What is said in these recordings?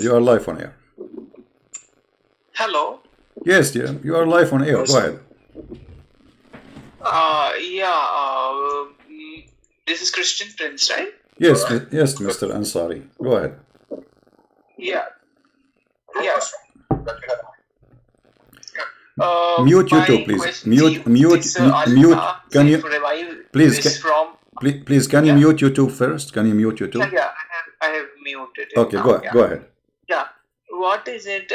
You are live on air. Hello. Yes, dear. You are live on air. Go ahead. This is Christian Prince, right? Yes, yes, Mr. Ansari. Go ahead. Yeah. Yes. Mute YouTube, please. Mute. Can you please? Can you mute YouTube first? Can you mute YouTube? Yeah. I have muted it. Okay, go ahead. Yeah. What is it?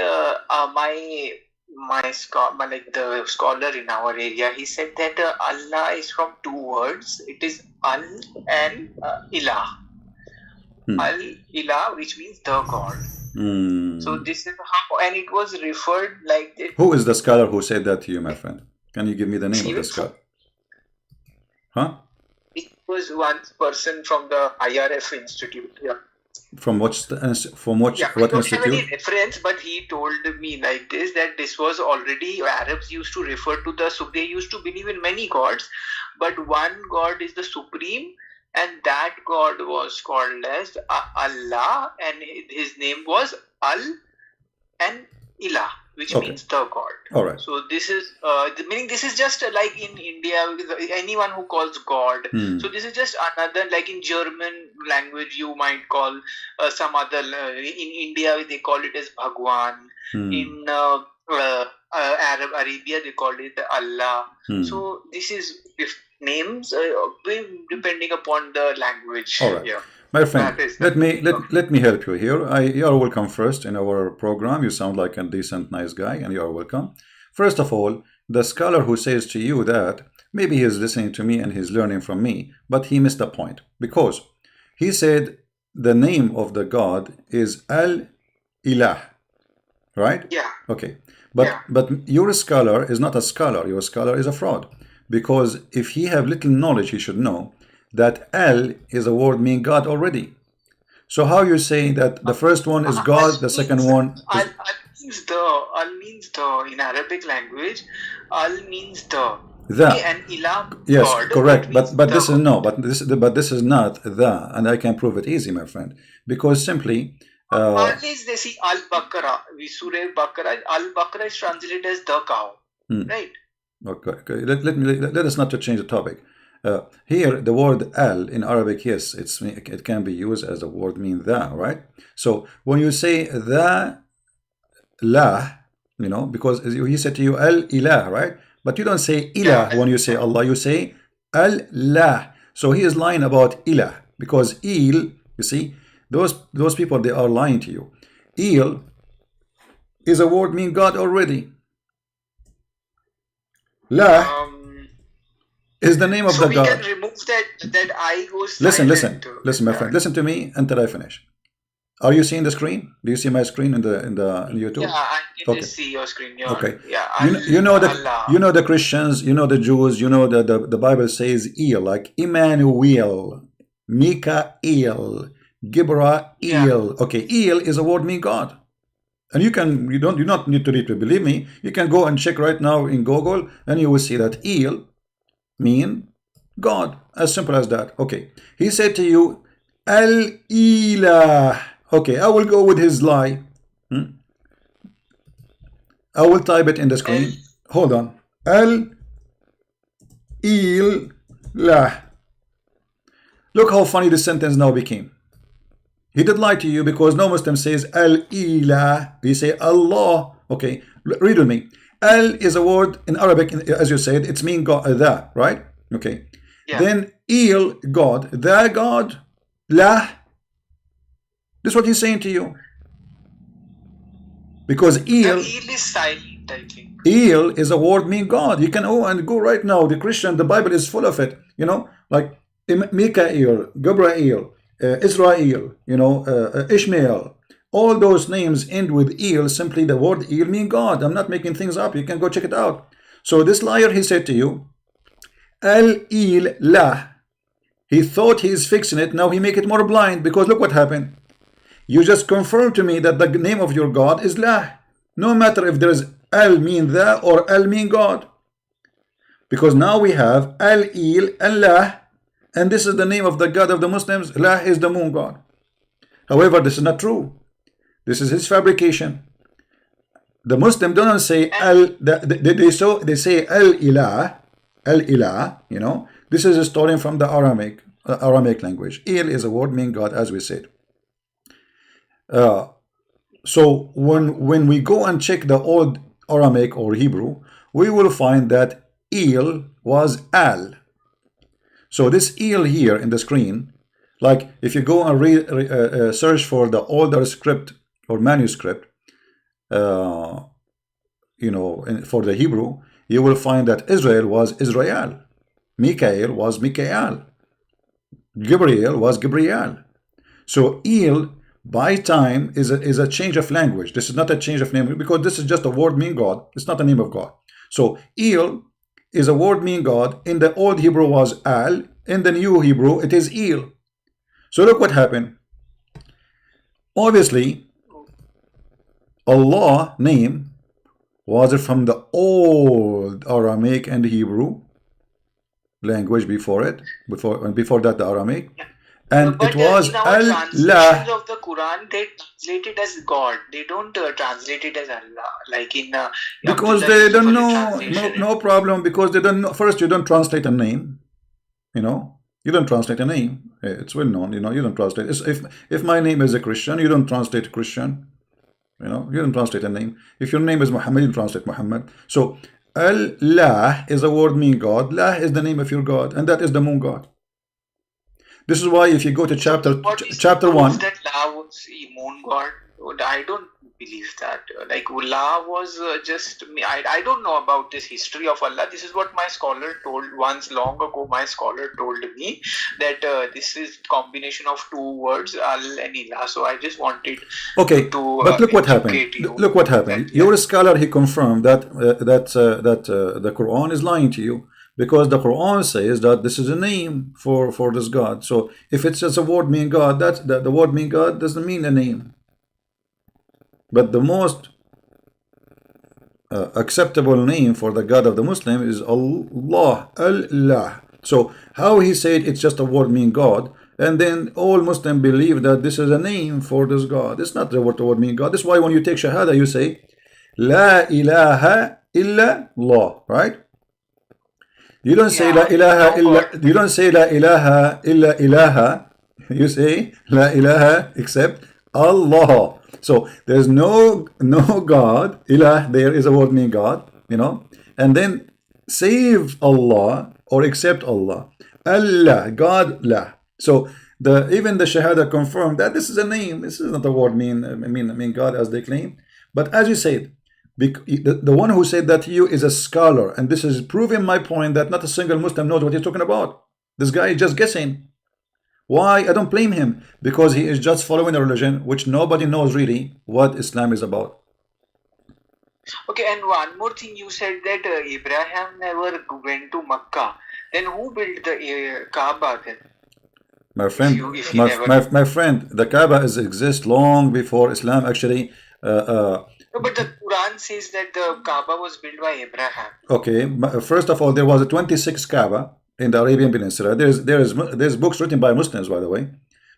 My the scholar in our area, he said that Allah is from two words. It is Al and Ilah. Al Ilah, which means the God. So this is how, and it was referred like this. Who is the scholar who said that to you, my friend? Can you give me the name of the scholar? Huh? It was one person from the IRF Institute. Yeah. From what institute? I don't have any reference, but he told me like this, that this was already, Arabs used to refer to they used to believe in many gods, but one God is the supreme, and that God was called as Allah, and his name was Al and Ilah, which means the God. All right. So this is meaning this is just like in India, anyone who calls God. So this is just another, like in German language, you might call some other. In India, they call it as Bhagwan. In Arabia, they call it Allah. So this is names depending upon the language. All right. Yeah. My friend, let me help you here. You are welcome first in our program. You sound like a decent, nice guy, and you are welcome. First of all, the scholar who says to you that maybe he is listening to me and he's learning from me, but he missed the point, because he said the name of the God is Al-Ilah, right? Yeah. Okay. But your scholar is not a scholar. Your scholar is a fraud, because if he have little knowledge, he should know that Al is a word meaning God already. So how you say that the first one is God, the second one is... Al means the in Arabic language. Al means the. And Ilah. Yes, God, correct. But this is no. But this is not the, and I can prove it easy, my friend, because simply. At least they see Al-Baqarah. Surah Baqarah. Al-Baqarah is translated as the cow, right? Okay. Let us not to change the topic. Here, the word al in Arabic, yes, it can be used as the word mean the, right? So when you say the la, because he said to you al ilah, right? But you don't say ilah when you say Allah, you say al la. So he is lying about ilah, because il, you see, those people, they are lying to you. Il is a word mean God already. La is the name of the God. So we can remove that I goes Listen, my friend. Listen to me until I finish. Are you seeing the screen? Do you see my screen in the YouTube? Yeah, I can just see your screen. Okay. Yeah. You know the Christians, you know the Jews, you know the Bible says El, like Emmanuel, Mikael, Gibrael. Yeah. Okay, El is a word meaning God. And you do not need to believe me. You can go and check right now in Google, and you will see that El mean God, as simple as that. Okay, he said to you Al-Ilah. Okay, I will go with his lie. I will type it in the screen. Hold on. Al-Ilah. Look how funny this sentence now became. He did lie to you, because no Muslim says Al-Ilah. We say Allah. Okay, read with me. Al is a word in Arabic, as you said, it's mean God, the, right? Okay. Yeah. Then Il, God, the God, La. This is what he's saying to you. Because Il is silent, I think. Il is a word mean God. You can go right now. The Bible is full of it. Like Mikael, Gabriel, Israel, Ishmael. All those names end with El. Simply the word El mean God. I'm not making things up. You can go check it out. So this liar, he said to you, Al-Il-La. He thought he is fixing it. Now he make it more blind, because look what happened. You just confirmed to me that the name of your God is La. No matter if there is Al mean the or Al mean God. Because now we have Al-Il and La. And this is the name of the God of the Muslims. La is the moon God. However, this is not true. This is his fabrication. The Muslim don't say they say al ilah, al ilah. You know, this is a story from the Aramaic language. Il is a word meaning God, as we said. So when we go and check the old Aramaic or Hebrew, we will find that il was al. So this il here in the screen, like if you go and search for the older script or manuscript, you know, for the Hebrew, you will find that Israel was Israel, Mikael was Mikael, Gabriel was Gabriel. So il by time is a change of language. This is not a change of name, because this is just a word meaning God. It's not the name of God. So il is a word meaning God. In the old Hebrew was al. In the new Hebrew it is il. So look what happened. Obviously, Allah name was from the old Aramaic and Hebrew language before that the Aramaic. And but it was in our Allah. translations of the Quran, they translate it as God. They don't translate it as Allah, like in Because Abdullah they don't Yusuf know. translation. No problem. Because they don't know. First, you don't translate a name. You know, you don't translate a name. It's well known. You know, you don't translate. If my name is a Christian, you don't translate Christian. You know, you don't translate a name. If your name is Muhammad, you translate Muhammad. So Allah is a word meaning God. La is the name of your God, and that is the moon God. This is why if you go to chapter 1, that La was a moon god. I don't believe that. Like La was just me. I don't know about this history of Allah. This is what my scholar told once long ago. My scholar told me that this is combination of two words, Al and Ilah. So I just wanted to but look what happened. Look what happened. Your scholar, he confirmed that the Quran is lying to you, because the Quran says that this is a name for this God. So if it's just a word meaning God, the word meaning God doesn't mean a name. But the most acceptable name for the God of the Muslim is Allah, Allah. So how he said it's just a word meaning God, and then all Muslims believe that this is a name for this God. It's not the word meaning God. That's why when you take Shahada, you say La ilaha illa Allah, right? You don't say La ilaha illa. You don't say La ilaha illa ilaha. You say La ilaha except Allah. So there's no God. Ilah there is a word meaning God, you know, and then save Allah or accept Allah. Allah, God, La. So even the Shahada confirmed that this is a name. This is not a word mean God as they claim. But as you said, the one who said that to you is a scholar, and this is proving my point that not a single Muslim knows what he's talking about. This guy is just guessing. Why? I don't blame him, because he is just following a religion which nobody knows really what Islam is about. Okay, and one more thing, you said that Abraham never went to Makkah. Then who built the Kaaba then? My friend, my friend, the Kaaba exists long before Islam actually. No, but the Quran says that the Kaaba was built by Abraham. Okay, first of all, there was a 26 Kaaba in the Arabian Peninsula. There's books written by Muslims, by the way,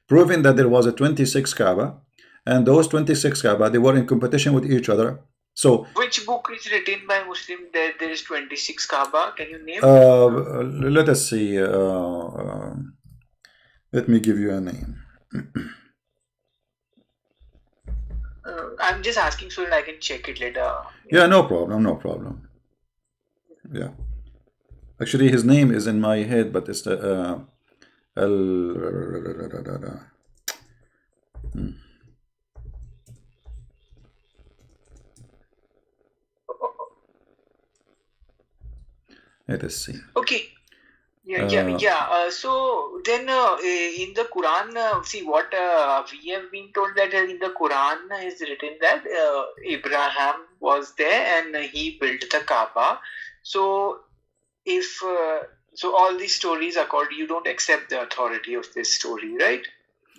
proving that there was a 26 Kaaba, and those 26 Kaaba, they were in competition with each other. So which book is written by Muslim that there is 26 Kaaba? Can you name? Let us see. Let me give you a name. I'm just asking so that I can check it later. Yeah, no problem. Yeah. Actually, his name is in my head, but it's the Let us see. Okay. Yeah. So then in the Quran, see what we have been told that in the Quran is written that Abraham was there and he built the Kaaba. So if so, all these stories are called. You don't accept the authority of this story, right?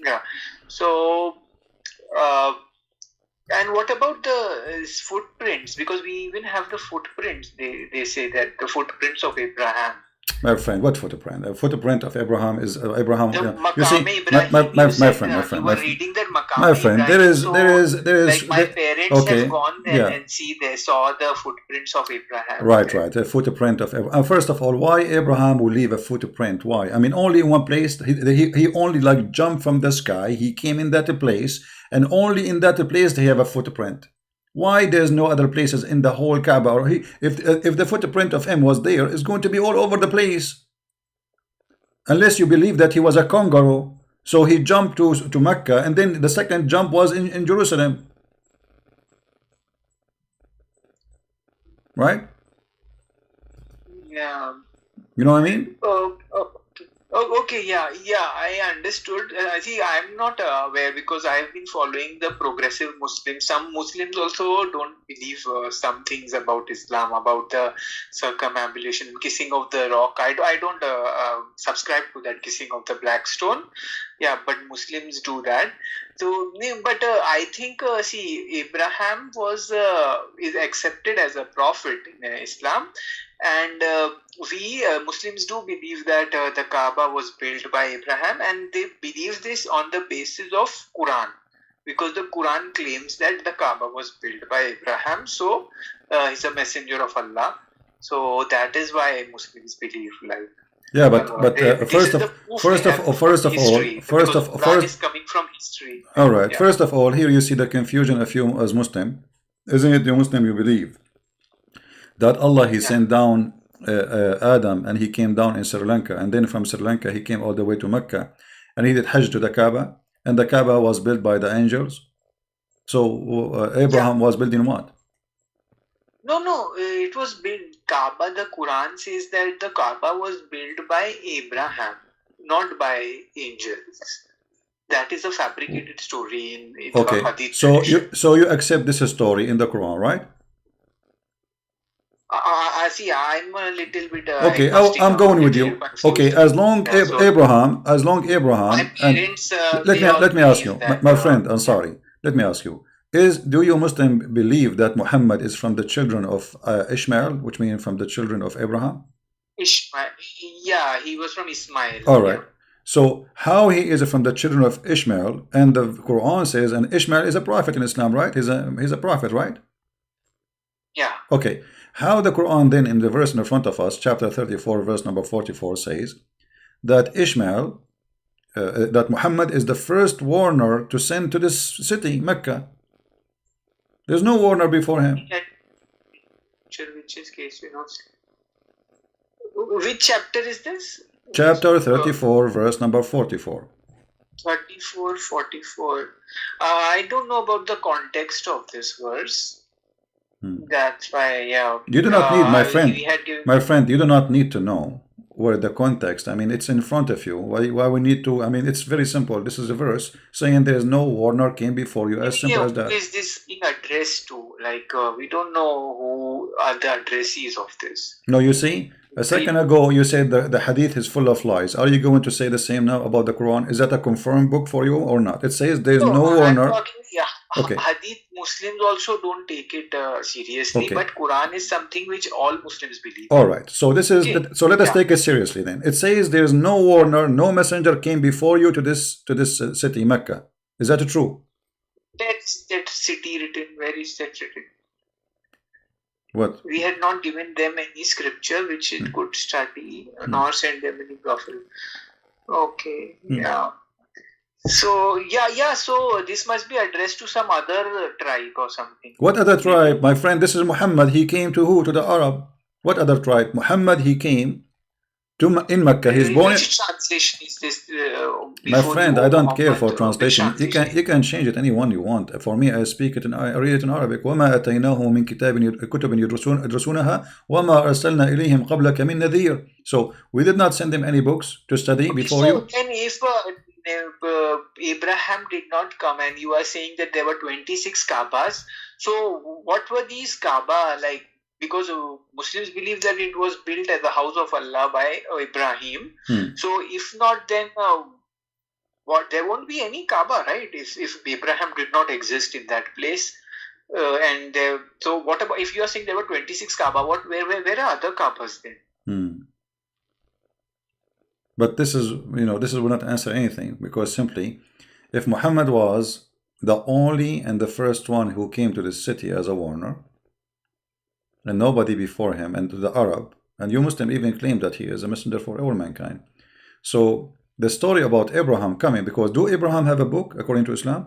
Yeah. So. And what about the footprints? Because we even have the footprints. They say that the footprints of Abraham. My friend, what footprint? A footprint of Abraham is Abraham. The You see, Maqam Ibrahim, you my said friend, my you friend, were reading that my Maqam friend. Ibrahim. So, There like is. my parents have Okay, gone there yeah. and see they saw the footprints of Abraham Right, there. right. A footprint of Abraham. First of all, why Abraham will leave a footprint? Why? I mean, only in one place. He only like jumped from the sky. He came in that place, and only in that place they have a footprint. Why there's no other places in the whole Kaaba? Or if the footprint of him was there, it's going to be all over the place. Unless you believe that he was a kangaroo, so he jumped to Mecca, and then the second jump was in Jerusalem, right? Yeah. You know what I mean? Okay. Oh, okay, yeah, I understood. I see, I'm not aware because I've been following the progressive Muslims. Some Muslims also don't believe some things about Islam, about the circumambulation, kissing of the rock. I don't subscribe to that kissing of the black stone. Yeah, but Muslims do that. So, but I think, see, Abraham is accepted as a prophet in Islam, and we Muslims do believe that the Kaaba was built by Abraham, and they believe this on the basis of Quran, because the Quran claims that the Kaaba was built by Abraham. So he's a messenger of Allah. So that is why Muslims believe like. Yeah, but This is the proof they have from history, because Quran is coming from history. all right. Yeah. First of all, here you see the confusion of you as Muslim, isn't it? You Muslim, you believe that Allah He sent down Adam, and he came down in Sri Lanka, and then from Sri Lanka he came all the way to Mecca, and he did Hajj to the Kaaba, and the Kaaba was built by the angels. So Abraham was building what? No, it was built. Kaaba, the Quran says that the Kaaba was built by Abraham, not by angels. That is a fabricated story in Okay, Hadith so tradition. you accept this story in the Quran, right? See, I'm a little bit Okay, agnostic. I'm going with Little you. Okay, confused. Yeah, so As long my Abraham, and parents, they all let me ask believe you, that. my friend Ansari, let me ask you, do you Muslim believe that Muhammad is from the children of Ishmael, which means from the children of Abraham? Ishmael, yeah, he was from Ismail. All right. Yeah. So how he is from the children of Ishmael, and the Quran says, and Ishmael is a prophet in Islam, right? He's a prophet, right? Yeah. Okay. How the Quran then in the verse in front of us, chapter 34, verse number 44 says that Ishmael, that Muhammad is the first warner to send to this city, Mecca. There's no warner before him. Which is case, Which chapter is this? Chapter 34, verse number 44. 34, 44. I don't know about the context of this verse. That's why, yeah. You do not need, my friend, you do not need to know where the context. I mean, it's in front of you. Why we need to? I mean, it's very simple. This is a verse saying there is no warner came before you. As simple as that. Who is this being addressed to? Like, we don't know who are the addressees of this. No, you see, a second ago you said the hadith is full of lies. Are you going to say the same now about the Quran? Is that a confirmed book for you or not? It says there is no warner. Okay. Hadith Muslims also don't take it seriously, but Quran is something which all Muslims believe. All right. So this is so let us take it seriously then. It says there is no warner, no messenger came before you to this city, Mecca. Is that true? That's that city written. Where is that written? What? We had not given them any scripture which it could study, nor send them any prophet. Okay. Yeah. So so this must be addressed to some other tribe or something. What other tribe? My friend, this is Muhammad. He came to who? To the Arab. What other tribe? Muhammad, he came to in Mecca. He's born. Which translation is this? My friend, I don't care for translation. You can change it any one you want. For me, I speak it I read it in Arabic. وما أتيناهم من كتب يدرسونها وما أرسلنا إليهم قبلك من نذير. So we did not send them any books to study before you. Then if Abraham did not come, and you are saying that there were 26 Kaabas, so what were these Kaaba like? Because Muslims believe that it was built as the house of Allah by Ibrahim. So if not, then there won't be any Kaaba, right? If Abraham did not exist in that place. So what about if you are saying there were 26 Kaaba? Where are other Kaabas then? But this is, this will not answer anything, because simply, if Muhammad was the only and the first one who came to this city as a warner, and nobody before him, and to the Arab, and you Muslim even claim that he is a messenger for all mankind. So the story about Abraham coming, because do Abraham have a book according to Islam?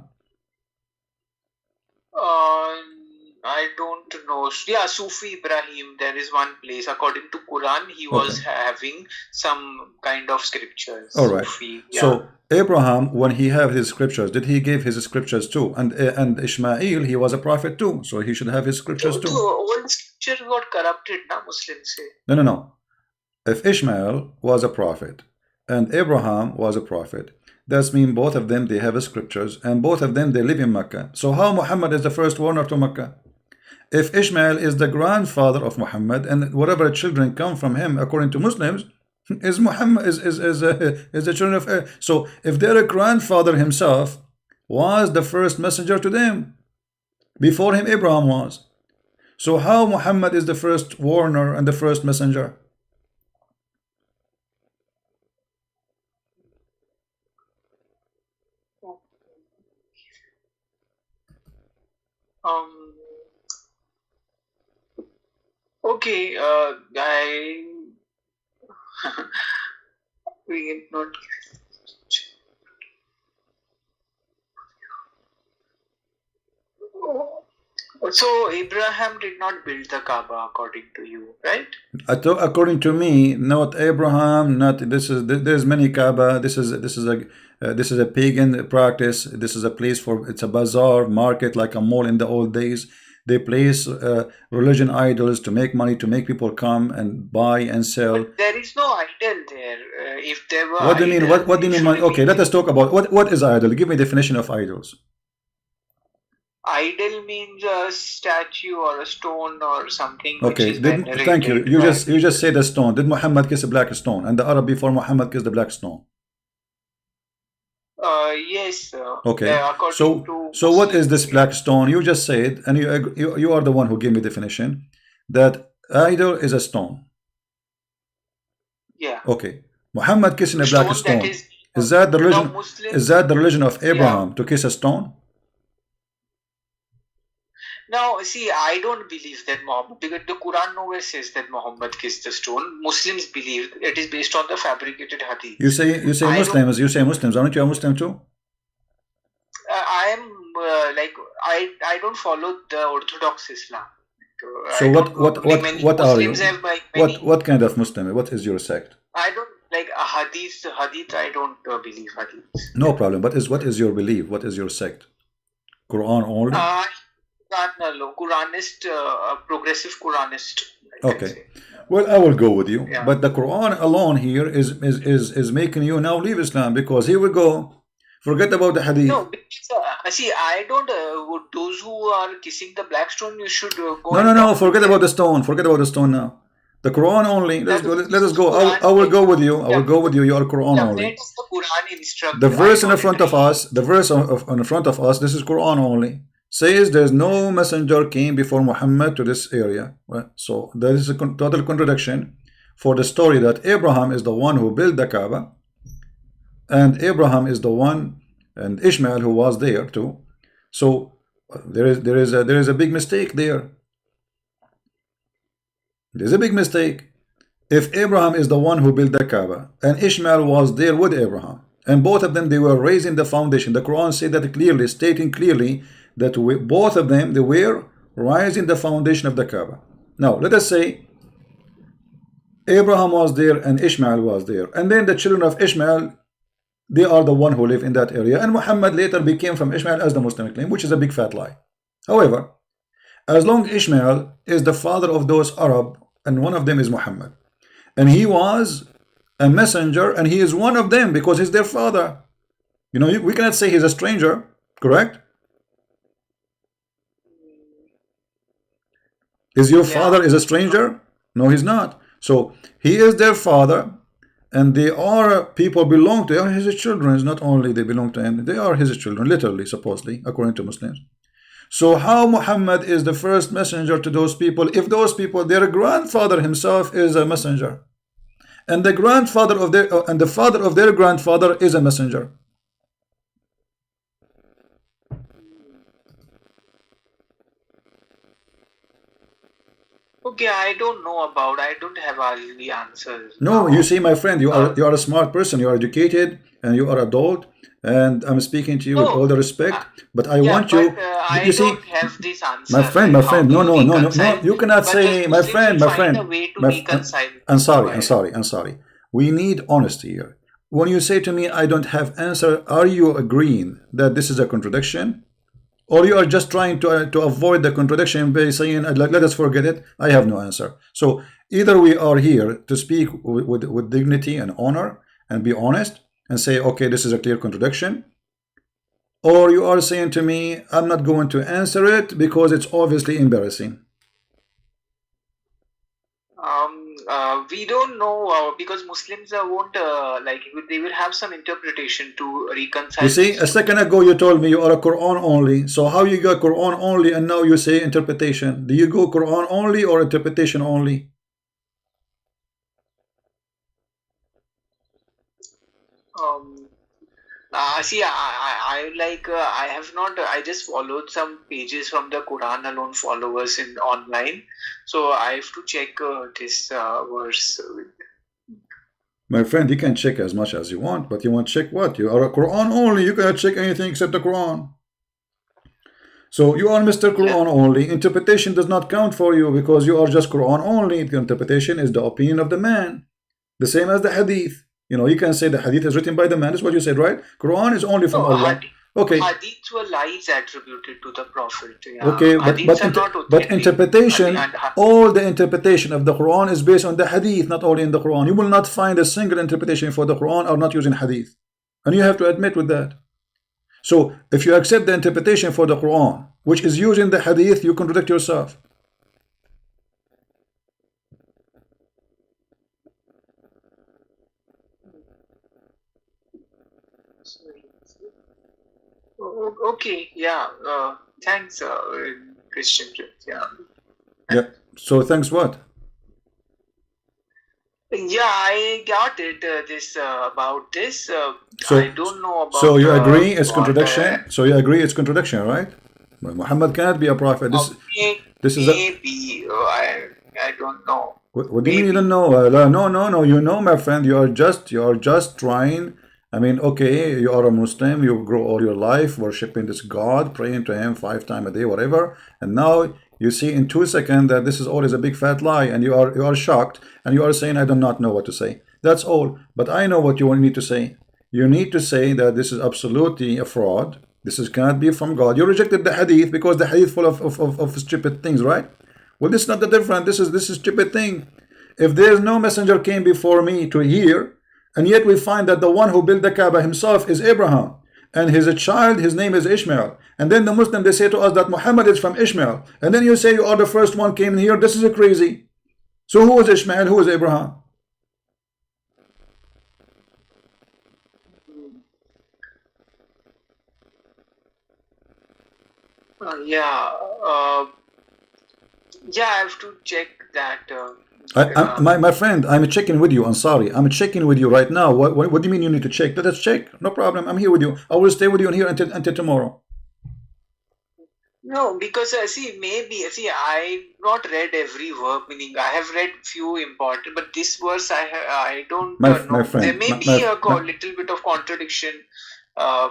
I don't know. Yeah, Sufi Ibrahim, there is one place. According to Quran, he was having some kind of scriptures. All right. Sufi, yeah. So Abraham, when he had his scriptures, did he give his scriptures too? And Ishmael, he was a prophet too, so he should have his scriptures too. All scriptures got corrupted, na, Muslims say. No. If Ishmael was a prophet and Abraham was a prophet, that means both of them, they have scriptures, and both of them, they live in Mecca. So how Muhammad is the first warner to Mecca? If Ishmael is the grandfather of Muhammad, and whatever children come from him, according to Muslims, is Muhammad is the children of. So if their grandfather himself was the first messenger to them, before him Abraham was. So how Muhammad is the first warner and the first messenger? Okay, we not. So Abraham did not build the Kaaba, according to you, right? According to me, not Abraham, not this is. There's many Kaaba. This is a pagan practice. This is a place for, it's a bazaar market, like a mall in the old days. They place religion idols to make money, to make people come and buy and sell. But there is no idol there. If there were, what do you mean? What do you mean? Okay, let us talk about what is idol. Give me a definition of idols. Idol means a statue or a stone or something. Okay, thank you. You just say the stone. Did Muhammad kiss a black stone? And the Arab before Muhammad kissed the black stone? Yes. Okay. So what is this black stone? You just said, and you are the one who gave me definition, that idol is a stone. Yeah. Okay. Muhammad kissing a black stone. Is that the religion? Is that the religion of Abraham, to kiss a stone? Now, see, I don't believe that Muhammad, because the Quran nowhere says that Muhammad kissed the stone. Muslims believe it is based on the fabricated hadith. You say Muslims. You say Muslims. Aren't you a Muslim too? I am I don't follow the Orthodox Islam. So what are you? What kind of Muslim? What is your sect? I don't like hadith. I don't believe hadith. No problem. What is your belief? What is your sect? Quran only? Quranist, progressive Quranist. Okay. Well, I will go with you. Yeah. But the Quran alone here is making you now leave Islam, because here we go. Forget about the hadith. No, see, I don't. Those who are kissing the black stone, you should go. No. Forget about the stone. Forget about the stone now. The Quran only. Let us go. I will go with you. I will go with you. You are Quran only. The verse in front of us. The verse in front of us. This is Quran only. Says there's no messenger came before Muhammad to this area. Right? So there is a total contradiction for the story that Abraham is the one who built the Kaaba, and Abraham is the one, and Ishmael who was there too. So there is a big mistake there. There's a big mistake. If Abraham is the one who built the Kaaba, and Ishmael was there with Abraham, and both of them, they were raising the foundation. The Quran said that clearly, stating clearly that both of them, they were rising the foundation of the Kaaba. Now, let us say Abraham was there and Ishmael was there, and then the children of Ishmael, they are the one who live in that area, and Muhammad later became from Ishmael, as the Muslim claim, which is a big fat lie. However, as long as Ishmael is the father of those Arab, and one of them is Muhammad, and he was a messenger, and he is one of them because he's their father. You know, we cannot say he's a stranger, correct? Is your father is a stranger? No, he's not. So he is their father, and they are people belong to him. They are his children. It's not only they belong to him, they are his children, literally, supposedly, according to Muslims. So how Muhammad is the first messenger to those people, if those people, their grandfather himself is a messenger? and the grandfather of their and the father of their grandfather is a messenger. Okay, I don't know about. I don't have all the answers No, you now. see, my friend, Uh, you are a smart person, you are educated, and you are adult, and I'm speaking to you with all no, the uh, respect. But I yeah, want but you, you I see, don't have this my answer. friend, Like, my how friend, do no, you no, no, no, no, reconcile? you cannot But just say, Muslims will my find a friend, way to my, reconcile. I'm Go sorry, I'm ahead. sorry, I'm sorry. We need honesty here. When you say to me, I don't have answer, are you agreeing that this is a contradiction? Or you are just trying to avoid the contradiction by saying, let us forget it, I have no answer. So either we are here to speak with dignity and honor and be honest and say, okay, this is a clear contradiction, or you are saying to me, I'm not going to answer it because it's obviously embarrassing. We don't know because Muslims won't like they will have some interpretation to You reconcile see, these a two. second ago you told me you are a Quran only. So how you got Quran only and now you say interpretation? Do you go Quran only or interpretation only? Um, See, I like I have not. I just followed some pages from the Quran alone followers in online, so I have to check this verse. My friend, you can check as much as you want, but you want to check what? You are a Quran only. You cannot check anything except the Quran. So you are Mr. Yeah. Quran only. Interpretation does not count for you because you are just Quran only. The interpretation is the opinion of the man. The same as the Hadith. You know, you can say the Hadith is written by the man. That's what you said, right? Quran is only from No, Allah. Okay, hadiths were lies attributed to the Prophet. Yeah, okay, hadiths are not but authentic. interpretation, all the interpretation of the Quran is based on the Hadith, not only in the Quran. You will not find a single interpretation for the Quran or not using Hadith, and you have to admit with that. So if you accept the interpretation for the Quran, which is using the Hadith, you contradict yourself. Okay, yeah. Thanks, Christian. Yeah. Yeah. So thanks what? Yeah, I got it. This about this. I So don't know so about you agree it's what. contradiction? So you agree it's contradiction, right? Well, Muhammad cannot be a prophet. This is a Maybe I don't know. what do you mean you don't Maybe. know? No, no, no. You know, my friend. You are just trying. I mean, okay, you are a Muslim. You grow all your life worshiping this God, praying to Him 5 times a day, whatever. And now you see in 2 seconds that this is always a big fat lie, and you are shocked, and you are saying, "I do not know what to say." That's all. But I know what you want me to say. You need to say that this is absolutely a fraud. This is cannot be from God. You rejected the Hadith because the Hadith full of stupid things, right? Well, this is not the different. This is stupid thing. If there is no messenger came before me to hear, and yet we find that the one who built the Kaaba himself is Abraham, and his child, his name is Ishmael. And then the Muslim they say to us that Muhammad is from Ishmael, and then you say you are the first one came here. This is crazy. So who is Ishmael? Who is Abraham? Yeah. Yeah, I have to check that. My friend, I'm checking with you. Ansari, I'm checking with you right now. What do you mean you need to check? Let us check. No problem. I'm here with you. I will stay with you in here until tomorrow. No, because I've not read every verb. Meaning, I have read few important, but this verse I don't My know. There friend, may be a little bit of contradiction. Uh,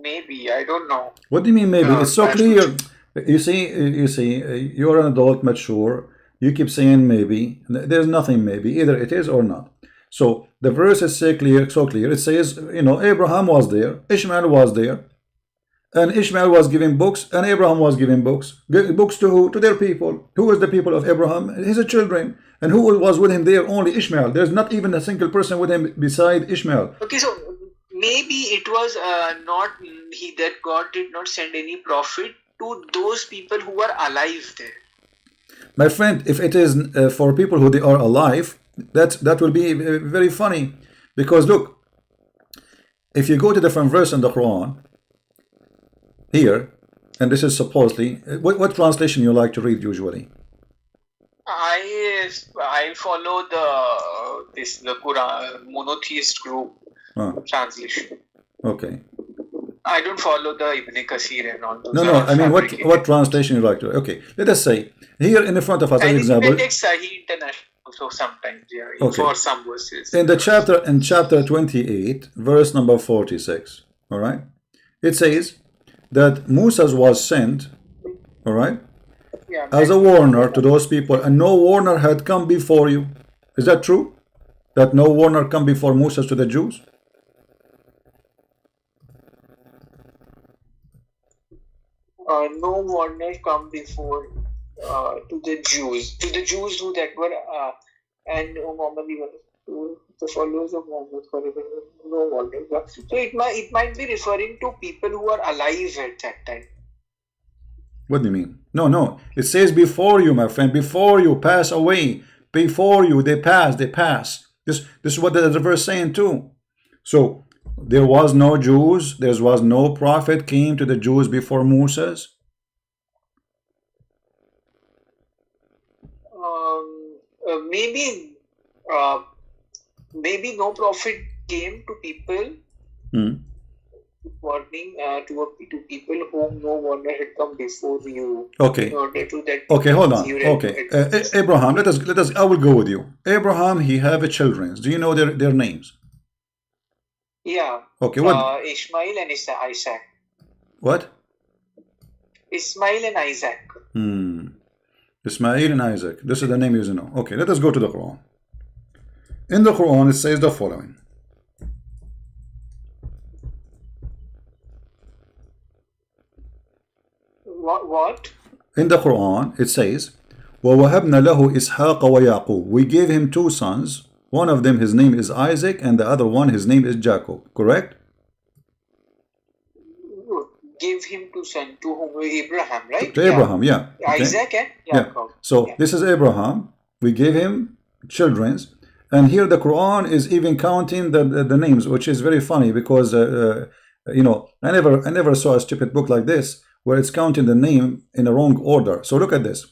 Maybe I don't know. what do you mean maybe? It's so I have to clear. You're an adult, mature. You keep saying maybe. There's nothing maybe. Either it is or not. So the verse is so clear, so clear. It says, Abraham was there, Ishmael was there, and Ishmael was giving books, and Abraham was giving books. Books to who? To their people. Who was the people of Abraham? His children. And who was with him there? Only Ishmael. There's not even a single person with him beside Ishmael. Okay, so maybe it was not he that God did not send any prophet to those people who were alive there. My friend, if it is for people who they are alive, that will be very funny. Because look, if you go to different verse in the Quran, here, and this is supposedly, what translation you like to read usually? I follow the Quran monotheist group translation. Okay. I don't follow the Ibn Kathir and all those. No, I mean, what translation you like to? Okay, let us say here in front of us, as an example. I take Sahih International also sometimes, for some verses. In chapter 28, verse number 46. All right, it says that Moses was sent, all right, as a warner to those people, and no warner had come before you. Is that true? That no warner come before Moses to the Jews? No warner come before to the Jews who that were and Muhammad to the followers of Muhammad. No warner. So it might be referring to people who are alive at that time. What do you mean? No. It says before you, my friend. Before you pass away. Before you, they pass. This is what the verse is saying too. So there was no Jews. There was no prophet came to the Jews before Moses. Maybe no prophet came to people. Warning to people whom no warner had come before you. Okay. In order to that. Okay, hold on. Okay, Abraham. Let us. I will go with you. Abraham. He have children. Do you know their names? Yeah. Okay. What? Ishmael and Isaac. What? Ismail and Isaac. Ismail and Isaac. This is the name you know. Okay. Let us go to the Quran. In the Quran, it says the following. What? In the Quran, it says, وَوَهَبْنَا لَهُ إِسْحَاقَ وَيَعْقُوبَ. We gave him two sons. One of them, his name is Isaac, and the other one, his name is Jacob. Correct? Give him two sons to whom? Abraham, right? To Abraham, yeah. Okay. Isaac and Jacob. Yeah. So this is Abraham. We gave him children. And here the Quran is even counting the names, which is very funny because, you know, I never saw a stupid book like this where it's counting the name in the wrong order. So look at this.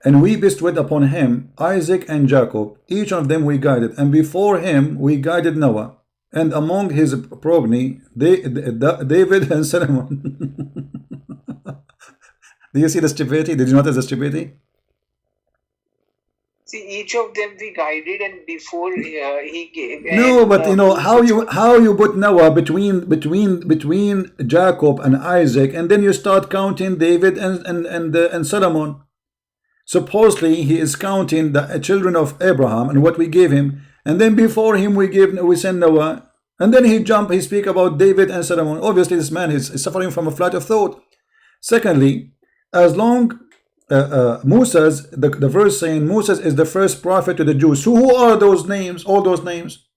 And we bestowed upon him Isaac and Jacob, each of them we guided, and before him we guided Noah, and among his progeny David and Solomon. Do you see the stupidity? Did you notice the stupidity? See, each of them we guided, and before he gave. No, but you know how you put Noah between Jacob and Isaac, and then you start counting David and Solomon. Supposedly he is counting the children of Abraham and what we gave him, and then before him we send Noah, and then he speak about David and Solomon. Obviously this man is suffering from a flight of thought. Secondly, as long Moses, the verse saying Moses is the first prophet to the Jews. So who are those names? All those names.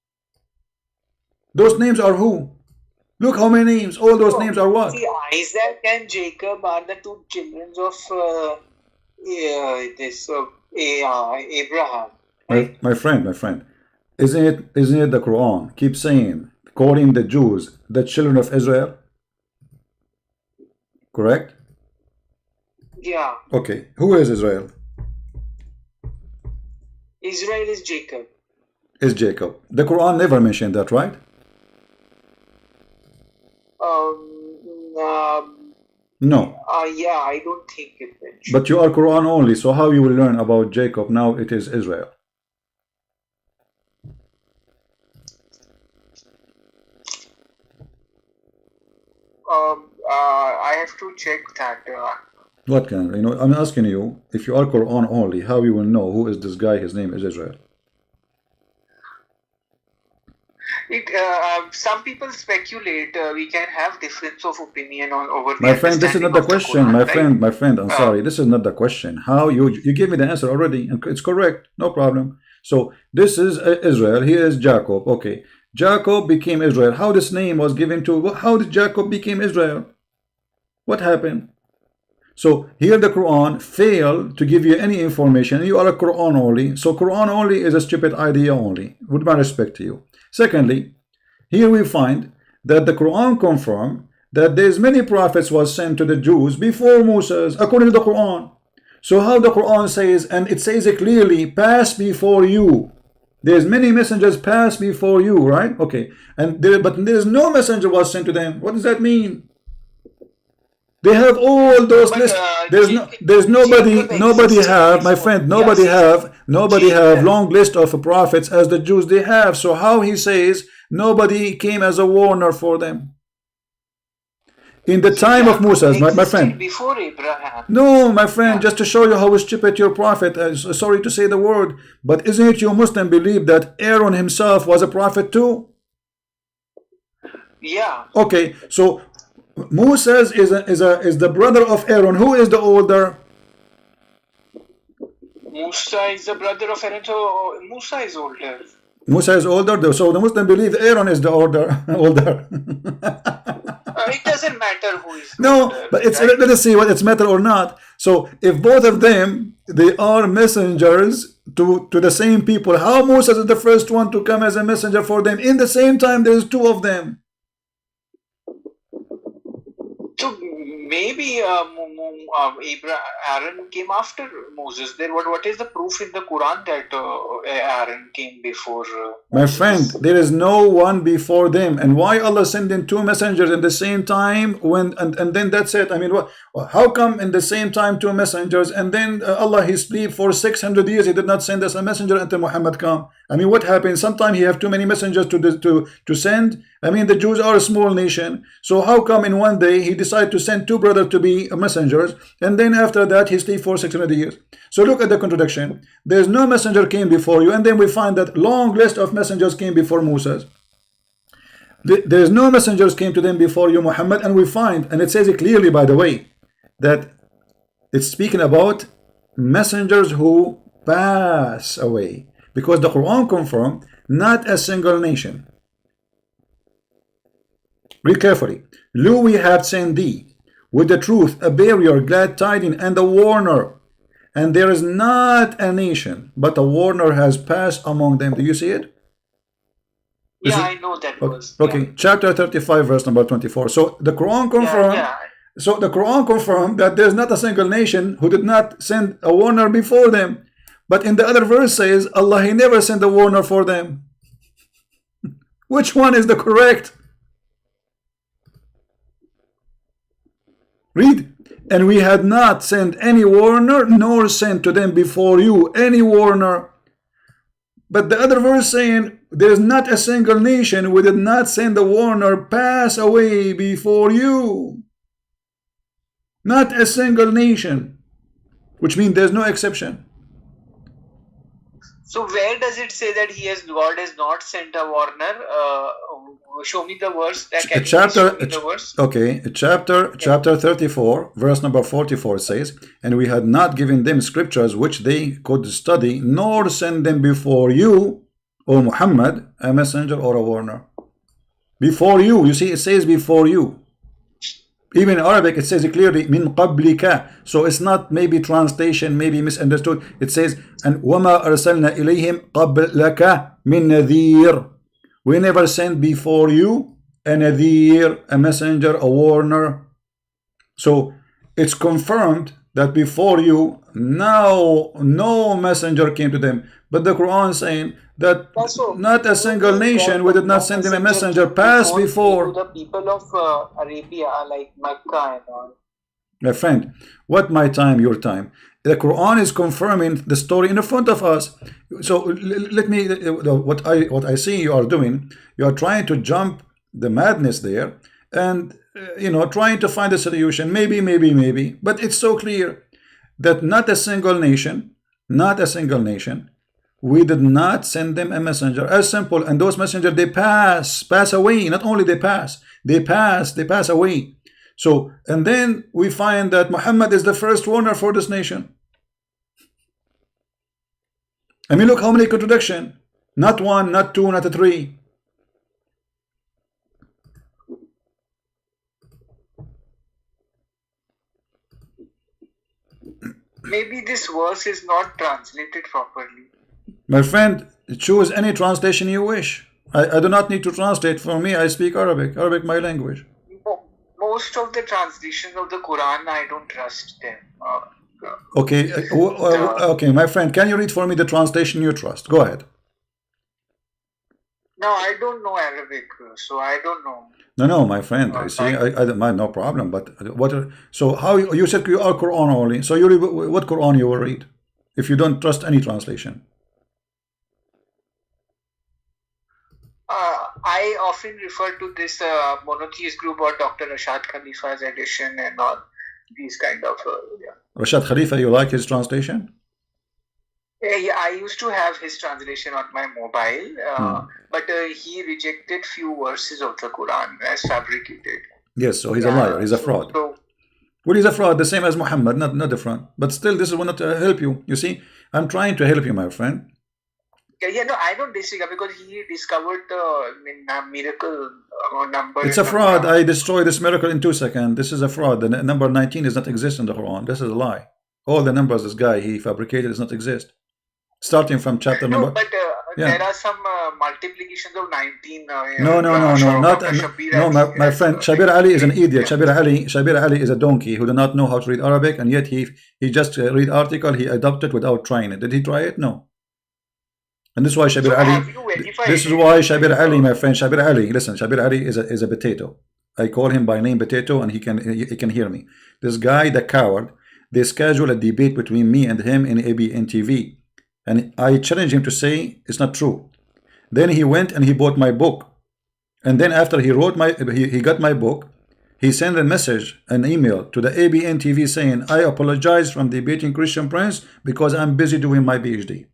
Those names are who? Look how many names. All those names are what? See, Isaac and Jacob are the two children of Abraham. Right? My friend. Isn't it the Quran keep saying, calling the Jews the children of Israel? Correct? Yeah. Okay. Who is Israel? Israel is Jacob. Is Jacob. The Quran never mentioned that, right? No. Yeah, I don't think it mentioned. But you are Quran only, so how you will learn about Jacob now it is Israel? I have to check that. What can you know? I'm asking you, if you are Quran only, how you will know who is this guy? His name is Israel. Some people speculate. We can have difference of opinion on over. My friend, this is not the question. Quran, my friend, I'm sorry. This is not the question. How you gave me the answer already, and it's correct. No problem. So this is Israel. He is Jacob. Okay, Jacob became Israel. How this name was given to? How did Jacob become Israel? What happened? So here the Quran failed to give you any information. You are a Quran only. So Quran only is a stupid idea only. With my respect to you. Secondly, here we find that the Quran confirmed that there's many prophets was sent to the Jews before Moses, according to the Quran. So how the Quran says, and it says it clearly, pass before you. There's many messengers pass before you, right? Okay. And but there's no messenger was sent to them. What does that mean? They have all those But lists. There's nobody existed have, my before. friend, Yes, nobody have long list of prophets as the Jews they have. So how he says nobody came as a warner for them? In the so time of Jacob Moses, my existed friend. before Abraham. No, my friend, Yeah, just to show you how stupid your prophet, sorry to say the word, but isn't it you Muslim believe that Aaron himself was a prophet too? yeah. Okay, so Moses is the brother of Aaron. Who is the older? Musa is the brother of Aaron, so Musa is older. Musa is older, so the Muslim believe Aaron is the older. It doesn't matter who is No, older, but it's right? let us see what it's matter or not. So if both of them they are messengers to the same people, how Moses is the first one to come as a messenger for them? In the same time, there's two of them. So maybe Aaron came after Moses. Then what is the proof in the Quran that Aaron came before My Moses? friend, there is no one before them. And why Allah sending two messengers in the same time when and then that's it? I mean, how come in the same time two messengers and then Allah he sleep for 600 years he did not send us a messenger until Muhammad come? I mean, what happened? Sometimes he have too many messengers to send. I mean, the Jews are a small nation. So how come in one day he decided to send two brothers to be messengers and then after that he sleep for 600 years? So look at the contradiction. There's no messenger came before you, and then we find that long list of messengers came before Moses. There's no messengers came to them before you, Muhammad, and we find, and it says it clearly, by the way, that it's speaking about messengers who pass away, because the Quran confirmed not a single nation. Read carefully. Lo, we have sent thee with the truth, a barrier, glad tidings, and a warner. And there is not a nation, but a warner has passed among them. Do you see it? Yeah, I know that verse. Okay, Yeah. chapter 35, verse number 24. So the Quran confirmed. Yeah. So the Quran confirmed that there's not a single nation who did not send a warner before them. But in the other verse says Allah he never sent a warner for them. Which one is the correct? Read. And we had not sent any warner, nor sent to them before you any warner. But the other verse saying, there is not a single nation, we did not send a warner pass away before you. Not a single nation. Which means there's no exception. So where does it say that God has not sent a warner? Show me the verse. Can you show me the verse? Okay, chapter 34, verse number 44 says, and we had not given them scriptures which they could study, nor send them before you, O Muhammad, a messenger or a warner. Before you see, it says before you. Even in Arabic, it says it clearly, min qablika. So it's not maybe translation, maybe misunderstood. It says, and wama arsalna ilayhim qablaka min nadhir. We never sent before you a nadhir, a messenger, a warner. So it's confirmed that before you, now no messenger came to them. But the Quran saying that not a single nation, we did not send them a messenger past before. The people of Arabia, like Mecca and all. My friend, what my time, your time? The Quran is confirming the story in the front of us. So let me, what I see you are doing, you are trying to jump the madness there and trying to find a solution, maybe, but it's so clear that not a single nation, we did not send them a messenger. As simple. And those messengers, they pass away. Not only they pass away. So, and then we find that Muhammad is the first warner for this nation. I mean, look how many contradictions. Not one, not two, not three. Maybe this verse is not translated properly. My friend, choose any translation you wish. I do not need to translate. For me, I speak Arabic. Arabic, my language. Most of the translations of the Quran, I don't trust them. Okay, okay, my friend, can you read for me the translation you trust? Go ahead. No, I don't know Arabic, so I don't know. No, my friend. I see. I don't mind, no problem. But what? So how you said you are Quran only? So you read, what Quran you will read if you don't trust any translation? I often refer to this monotheist group or Dr. Rashad Khalifa's edition and all these kind of. Yeah. Rashad Khalifa, you like his translation? Yeah, I used to have his translation on my mobile, but he rejected few verses of the Quran as fabricated. Yes, so he's a liar. He's a fraud. Well, he's a fraud, the same as Muhammad, not different. But still, this will not help you. You see, I'm trying to help you, my friend. Yeah, no, I don't disregard because he discovered the miracle number. It's a fraud. I destroy this miracle in 2 seconds. This is a fraud. The number 19 does not exist in the Quran. This is a lie. All the numbers this guy he fabricated does not exist. Starting from chapter number. No, but there are some multiplications of 19. No, my friend. Shabir Ali is an idiot. Shabir Ali is a donkey who do not know how to read Arabic, and yet he just read article. He adopted without trying it. Did he try it? No. And this is why Shabir Ali. This is why Shabir Ali, my friend, Shabir Ali. Listen, Shabir Ali is a potato. I call him by name potato, and he can hear me. This guy, the coward. They schedule a debate between me and him in ABN TV. And I challenged him to say it's not true. Then he went and he bought my book. And then after he wrote he got my book, he sent a message, an email to the ABN TV saying, I apologize from debating Christian Prince because I'm busy doing my PhD.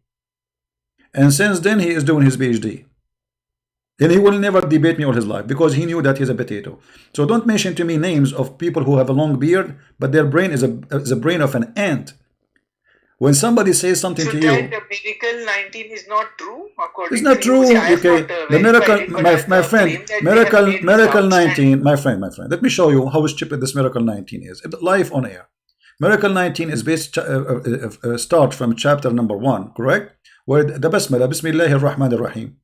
And since then he is doing his PhD. And he will never debate me all his life because he knew that he's a potato. So don't mention to me names of people who have a long beard, but their brain is a brain of an ant. When somebody says something to you, the miracle 19 is not true. It's not true. Okay, the miracle, my friend, miracle 19, my friend. Let me show you how stupid this miracle 19 is. Live on air. Miracle 19 is based start from chapter number 1, correct? Where the Basmala, Bismillahir Rahmanir Rahim.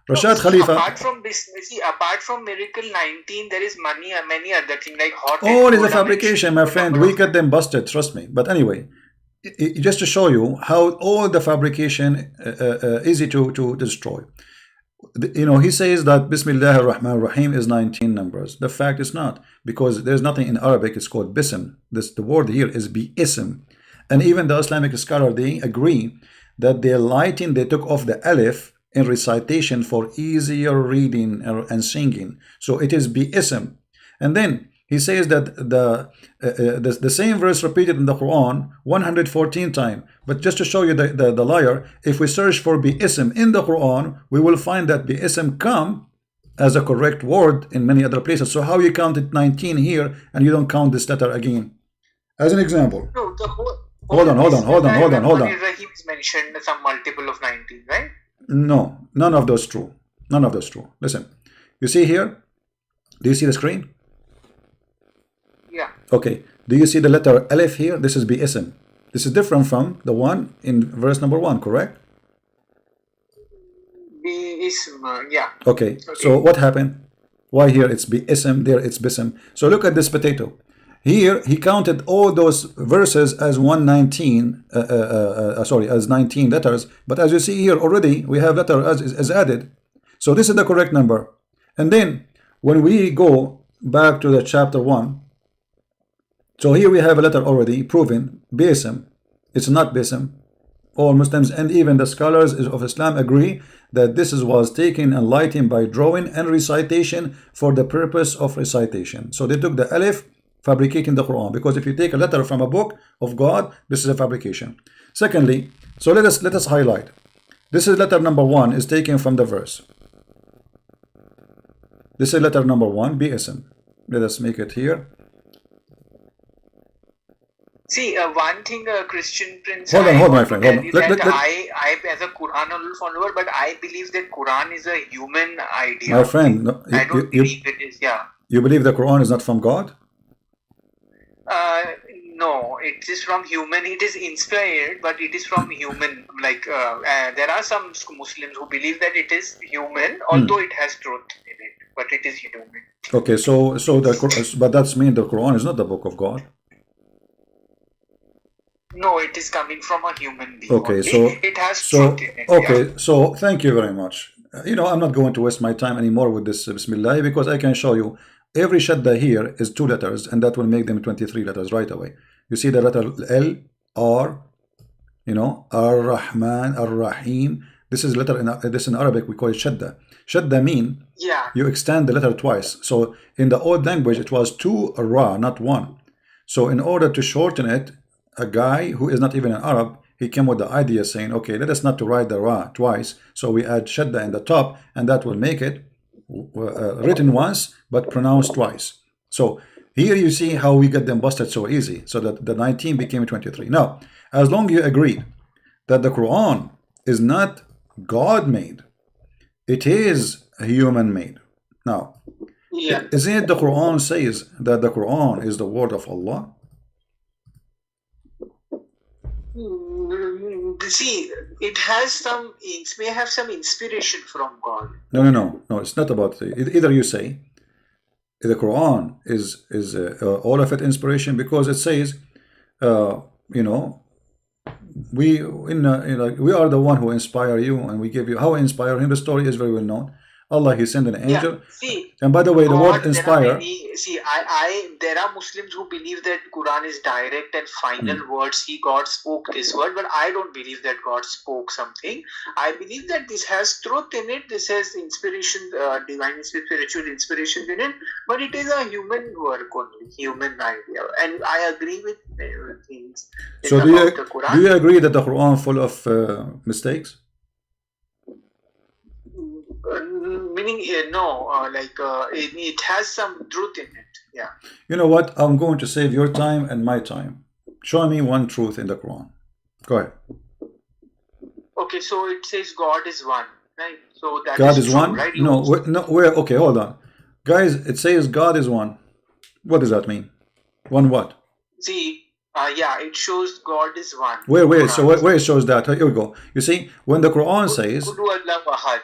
Rashad Khalifa. Apart from miracle 19, there is many other things like hot. All is a fabrication, my friend. We get them busted. Trust me. But anyway. Just to show you how all the fabrication easy to destroy. He says that Bismillah ar-Rahman ar-Rahim is 19 numbers. The fact is not, because there's nothing in Arabic. It's called bism. The word here is bi-ism. And even the Islamic scholar, they agree that they took off the alif in recitation for easier reading and singing. So it is bi-ism. And then he says that the same verse repeated in the Quran 114 times. But just to show you the liar, if we search for bi-ism in the Quran, we will find that bi-ism come as a correct word in many other places. So how you counted 19 here and you don't count this letter again? As an example. No, the whole hold on. He mentioned some multiple of 19, right? No, none of those true. None of those true. Listen, you see here? Do you see the screen? Yeah. Okay. Do you see the letter Alif here? This is bi-ism. This is different from the one in verse number 1, correct? Bi-ism, yeah. Okay. So what happened? Why here it's bi-ism, there it's bism. So look at this potato. Here he counted all those verses as 119, as 19 letters. But as you see here already, we have letter as added. So this is the correct number. And then when we go back to the chapter 1, so here we have a letter already proven, bism. It's not bism. All Muslims and even the scholars of Islam agree that this was taken and lightened by drawing and recitation for the purpose of recitation. So they took the alif, fabricating the Quran, because if you take a letter from a book of God, this is a fabrication. Secondly, so let us highlight. This is letter number 1 is taken from the verse. This is letter number 1, bism. Let us make it here. See, one thing, Christian Prince. Hold on, my friend. Hold on. I, as a Quran follower, but I believe that Quran is a human idea. My friend, no, I don't believe it is. Yeah. You believe the Quran is not from God? No, it is from human. It is inspired, but it is from human. Like there are some Muslims who believe that it is human, although it has truth in it, but it is human. Okay, but that's mean the Quran is not the book of God. No, it is coming from a human being Okay, only. It has truth in it. Yeah. okay, so thank you very much. I'm not going to waste my time anymore with this Bismillah, because I can show you every shadda here is 2 letters, and that will make them 23 letters right away. You see the letter L, R, Ar-Rahman, Ar-Rahim. This is letter in Arabic we call it shadda. Shadda mean Yeah. you extend the letter twice. So in the old language it was 2 ra, not 1. So in order to shorten it, a guy who is not even an Arab, he came with the idea saying, okay, let us not to write the ra twice, so we add shadda in the top, and that will make it written once but pronounced twice. So here you see how we get them busted so easy, so that the 19 became 23. Now, as long as you agree that the Quran is not God made, it is human made. Now, Yeah. isn't it the Quran says that the Quran is the word of Allah? See, it has some, it may have some inspiration from God. No. It's not about either. You say the Quran is all of it inspiration, because it says, you know, we we are the one who inspire you, and we give you how we inspire him. The story is very well known. Allah, he sent an angel. Yeah. See, And by the way, the God, word there are inspire. many. See, there are Muslims who believe that Quran is direct and final words. God spoke this word, but I don't believe that God spoke something. I believe that this has truth in it. This has inspiration, divine spiritual inspiration in it. But it is a human work only, human idea, and I agree with things So about the Quran. do you agree that the Quran full of mistakes? Meaning, no, it has some truth in it. Yeah. You know what? I'm going to save your time and my time. Show me one truth in the Quran. Go ahead. Okay, so it says God is one, right? So that God is is true, one? right? No, where? Okay, hold on. Guys, it says God is one. What does that mean? One what? See, yeah, it shows God is one. Where? So where it shows that? Here we go. You see, when the Quran says,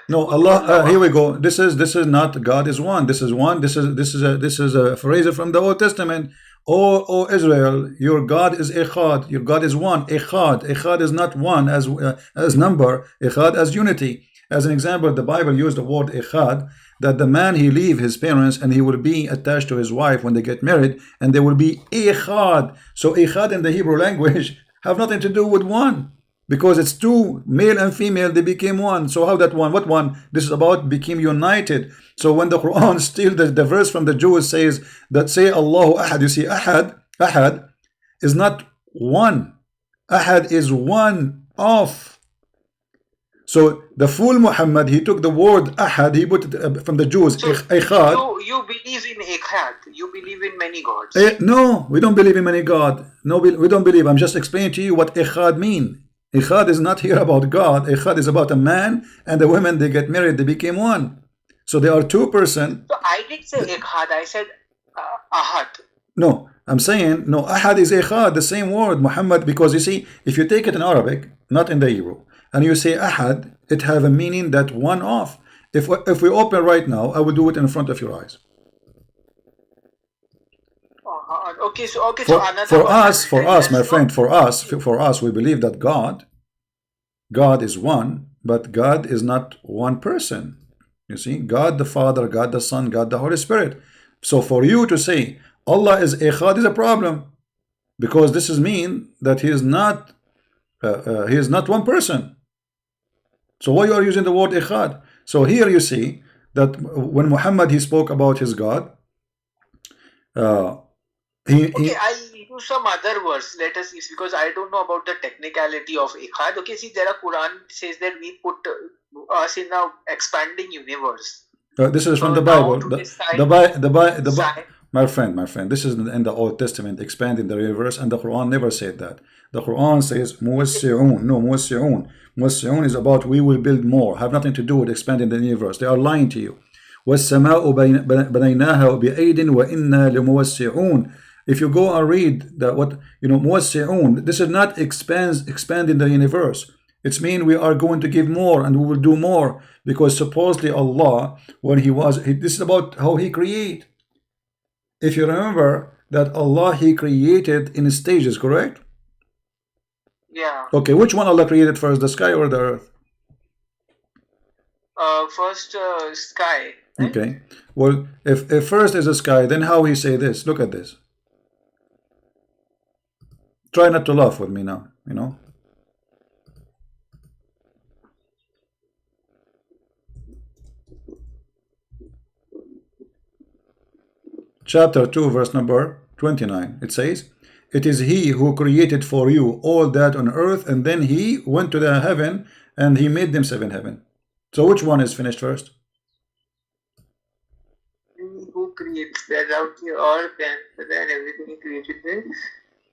no, Allah. Here we go. This is not God is one. This is one. This is a phrase from the Old Testament. O Israel, your God is Echad. Your God is one. Echad. Echad is not one as number. Echad as unity. As an example, the Bible used the word Echad, that the man he leave his parents and he will be attached to his wife when they get married, and they will be Echad. So Echad in the Hebrew language have nothing to do with one, because it's two, male and female, they became one. So how that one? What one? This is about became united. So when the Quran still the verse from the Jews says that say Allahu Ahad, you see Ahad is not one. Ahad is one of. So the fool Muhammad, he took the word Ahad, he put it from the Jews, so Echad. You believe in Echad. You believe in many gods. No, we don't believe in many God. No, we don't believe. I'm just explaining to you what Echad mean. Echad is not here about God. Echad is about a man and a woman. They get married. They became one. So they are two person. So I didn't say Echad. I said Ahad. No, I'm saying no. Ahad is Echad, the same word, Muhammad. Because you see, if you take it in Arabic, not in the Hebrew, and you say Ahad, it have a meaning that one off. If we open right now, I will do it in front of your eyes. Okay, so for us, my friend, for us, we believe that God is one, but God is not one person. You see, God the Father, God the Son, God the Holy Spirit. So for you to say Allah is Echad is a problem, because this is mean that he is not one person. So why you are using the word Echad? So here you see that when Muhammad he spoke about his God, I use some other words. Let us use, because I don't know about the technicality of Echad. Okay, see, there are Quran says that we put us in a expanding universe. This is from the Bible. My friend, this is in the Old Testament, expanding the universe, and the Quran never said that. The Quran says muwassi'un. No, muwassi'un. Muwassi'un is about we will build more. Have nothing to do with expanding the universe. They are lying to you. وَالسَّمَاءُ بَنَيْنَاهَا بِأَيْدٍ وَإِنَّا لَمُوَسِّعُونَ. If you go and read that, what muwassi'un, this is not expanding the universe. It's mean we are going to give more and we will do more, because supposedly Allah, when this is about how he create. If you remember that Allah, he created in stages, correct? Yeah. Okay, which one Allah created first, the sky or the earth? First sky, right? Okay, well, if first is the sky, then how he say this? Look at this. Try not to laugh with me now, you know. Chapter 2, verse number 29. It says, it is he who created for you all that on earth, and then he went to the heaven and he made them seven heaven. So which one is finished first? Who creates that out the earth and then everything he created there?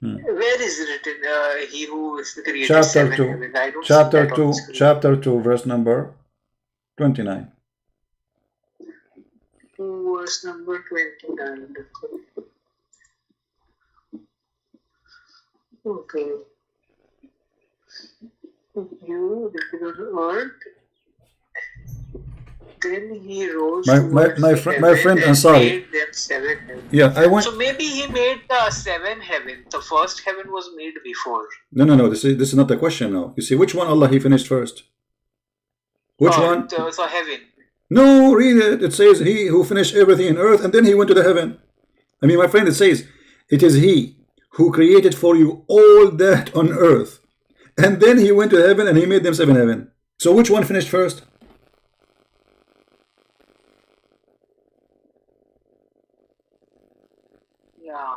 Where is it written? He who is created Chapter seven 2. heavens. I don't Chapter see that 2. on the screen. Chapter 2, verse number 29. Verse number 29. Okay. You lifted on earth. Then he rose My friend Ansari. Made them seven heavens. Yeah, I want. So maybe he made the seven heavens. The first heaven was made before. No. This is not the question now. You see, which one Allah he finished first? Which one? So heaven. No, read it. It says he who finished everything in earth, and then he went to the heaven. I mean, my friend, it says it is he who created for you all that on earth, and then he went to heaven and he made them seven heaven. So which one finished first? Yeah.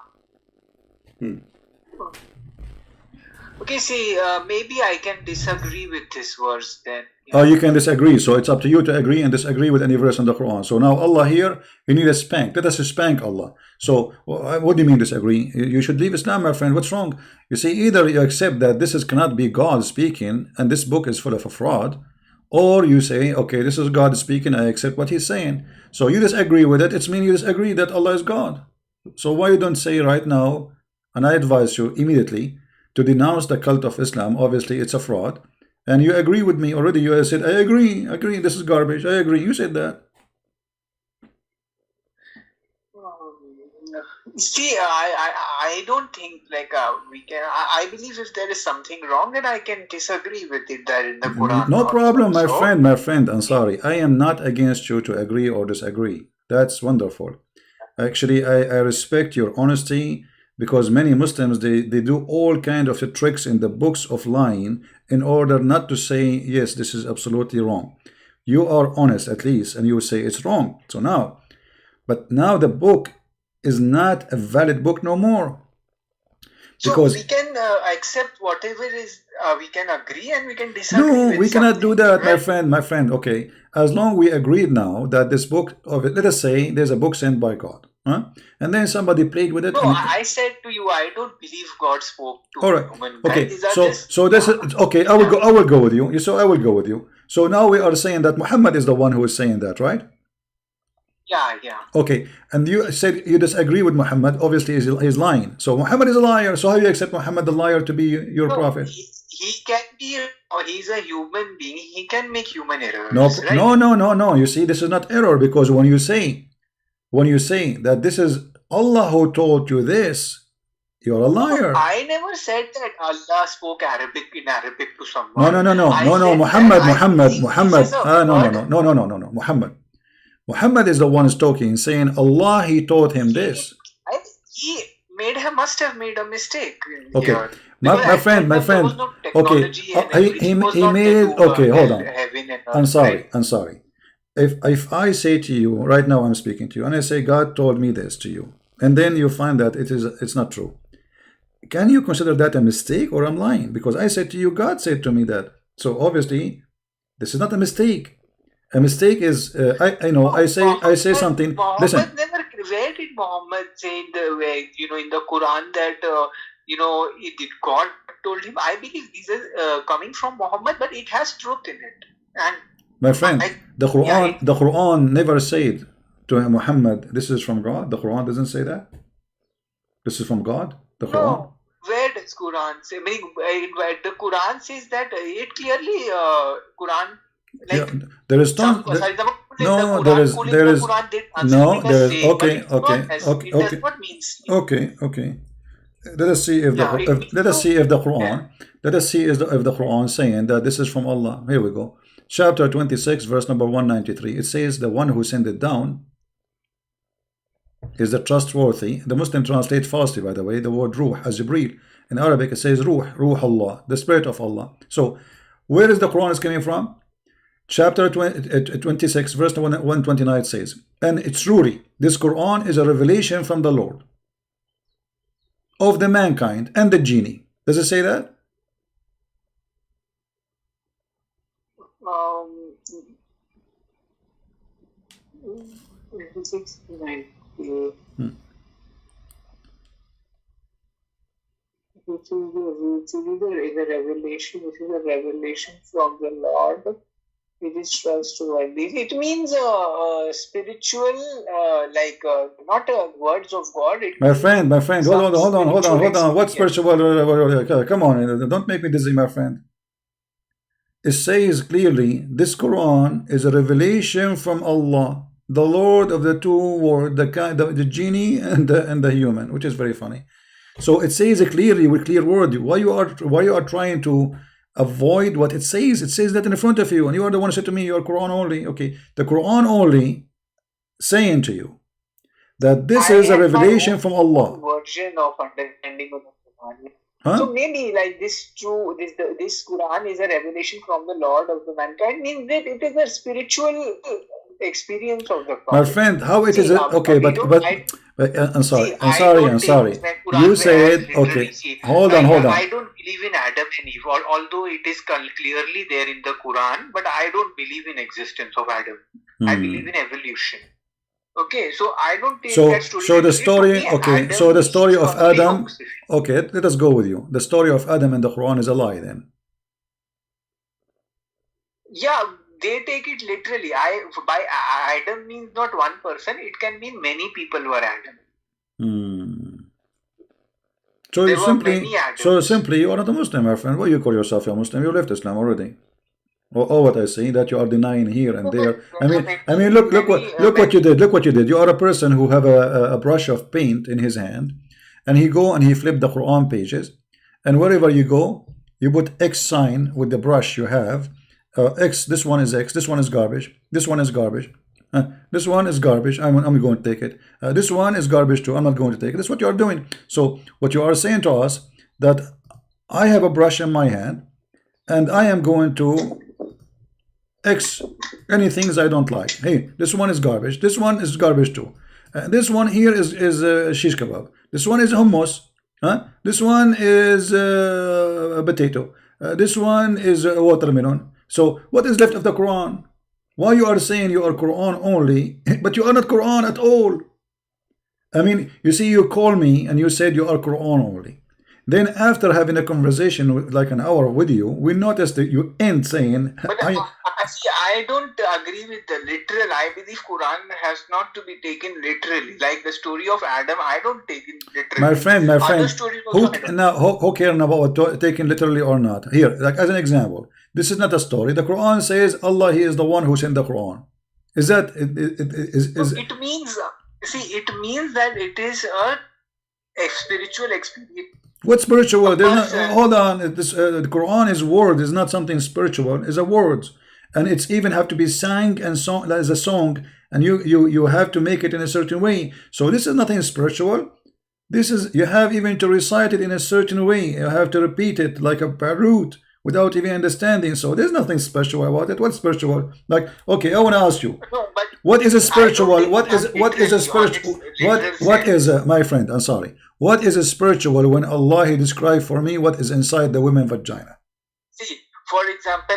Okay, see, maybe I can disagree with this verse then. Oh, you can disagree. So it's up to you to agree and disagree with any verse in the Quran. So now Allah here, you need a spank. Let us spank Allah. So what do you mean disagree? You should leave Islam, my friend. What's wrong? You see, either you accept that this cannot be God speaking and this book is full of a fraud, or you say, okay, this is God speaking, I accept what he's saying. So you disagree with it. It's mean you disagree that Allah is God. So why you don't say right now, and I advise you immediately to denounce the cult of Islam. Obviously it's a fraud, and you agree with me already. You said, I agree, this is garbage, I agree. You said that. See, I don't think like we can. I believe if there is something wrong, then I can disagree with it there in the Quran. No problem, my friend Ansari. I am not against you to agree or disagree. That's wonderful. Actually, I respect your honesty, because many Muslims, they do all kind of tricks in the books of lying in order not to say, yes, this is absolutely wrong. You are honest at least, and you say it's wrong. So now, but now the book is not a valid book no more. Because so we can accept whatever is, we can agree and we can disagree. No, we cannot do that, right? my friend. Okay, as long we agreed now that this book of it, let us say there's a book sent by God, huh? And then somebody played with it. No, I said to you, I don't believe God spoke to all right. human. Okay, so this is okay. I will go with you. So I will go with you. So now we are saying that Muhammad is the one who is saying that, right? Yeah. Okay, and you said you disagree with Muhammad. Obviously, he's lying. So Muhammad is a liar. So how do you accept Muhammad the liar to be your prophet? He can be, or he's a human being. He can make human errors. No, right? no. You see, this is not error, because when you say that this is Allah who told you this, you're a liar. I never said that Allah spoke in Arabic to someone. No. Muhammad. Muhammad is the one who's talking, saying Allah, he taught him this. He must have made a mistake. Okay, my friend. Okay, he made. Okay, hold on. I'm sorry. If I say to you right now, I'm speaking to you, and I say God told me this to you, and then you find that it's not true, can you consider that a mistake, or I'm lying? Because I said to you, God said to me that. So obviously, this is not a mistake. A mistake is I say something. Listen. Where did Muhammad say in the way, in the Quran that did God told him? I believe this is coming from Muhammad, but it has truth in it. And my friend, the Quran never said to Muhammad, this is from God. The Quran doesn't say that. This is from God. The Quran. No. Where does Quran say? The Quran says that it clearly Quran. Like, yeah, there is tons. Okay. let us see if the Yeah, it if, means let us to. see if the Yeah. Quran let us see if the Quran saying that this is from Allah. Here we go. Chapter 26, verse number 193. It says the one who sent it down is the trustworthy. The Muslim translate falsely, by the way, the word ruh as Jibreel. In Arabic it says ruh Allah, the spirit of Allah. So where is the Quran is coming from? Chapter 26, verse 129 says, and it's truly, this Quran is a revelation from the Lord of the mankind and the genie. Does it say that? Um, 69. Hmm. Which is a revelation. This is a revelation from the Lord. It is trustworthy. It means spiritual, not words of God. It means My friend, some spiritual hold on. What experience. spiritual? Come on, don't make me dizzy, my friend. It says clearly, this Quran is a revelation from Allah, the Lord of the two worlds, the genie and the human, which is very funny. So it says it clearly with clear word. Why you are trying to avoid what it says? It says that in front of you, and you are the one who said to me, you are Quran only. Okay, the Quran only saying to you that this I is a have my revelation from Allah. version of understanding of the Quran. Huh? So maybe like this Quran is a revelation from the Lord of the mankind, means that it is a spiritual experience of the My Prophet. friend, how it is See, it? Okay, we don't. I'm See, sorry. I don't I'm take sorry. the Quran You as said literally. okay. See, Hold I on. don't believe in Adam and Eve, although it is clearly there in the Quran. But I don't believe in existence of Adam. I believe in evolution. Okay, so I don't take that story So the literally. To story, me, okay. So Adam the means story of only Adam, opposition. okay. Let us go with you. The story of Adam in the Quran is a lie, then. Yeah, they take it literally. By Adam means not one person. It can mean many people were Adam. So There were many Adams. simply, you are not a Muslim, my friend. Why you call yourself a Muslim? You left Islam already. Or what I see that you are denying here and there. Look what you did. Look what you did. You are a person who have a brush of paint in his hand, and he go and he flip the Quran pages, and wherever you go, you put X sign with the brush you have. X. This one is X. This one is garbage. This one is garbage. This one is garbage. I'm going to take it. This one is garbage too. I'm not going to take it. That's what you are doing. So what you are saying to us that I have a brush in my hand, and I am going to X any things I don't like. Hey, this one is garbage. This one is garbage too. This one here is shish kebab. This one is hummus. This one is potato. This one is watermelon. So what is left of the Quran? Why you are saying you are Quran only, but you are not Quran at all? I mean, you see, you call me and you said you are Quran only. Then after having a conversation with, like an hour with you, we noticed that you end saying, But see, I don't agree with the literal. I believe Quran has not to be taken literally. Like the story of Adam, I don't take it literally. my friend, Other stories also who cares about taking literally or not? Here, like as an example, this is not a story. The Quran says Allah, He is the one who sent the Quran. Is that it means? See, it means that it is a spiritual experience. What spiritual? There's not, person. hold on. The Quran is word. It's not something spiritual. It's a words, and it's even have to be sang and song as a song, and you have to make it in a certain way. So this is nothing spiritual. This is you have even to recite it in a certain way. You have to repeat it like a parrot without even understanding. So there's nothing special about it. What's spiritual? Like, okay, I want to ask you, No, but what is a spiritual? What is a literally spiritual? literal What sense. is my friend? I'm sorry. What is a spiritual when Allah He described for me what is inside the women vagina? See, for example,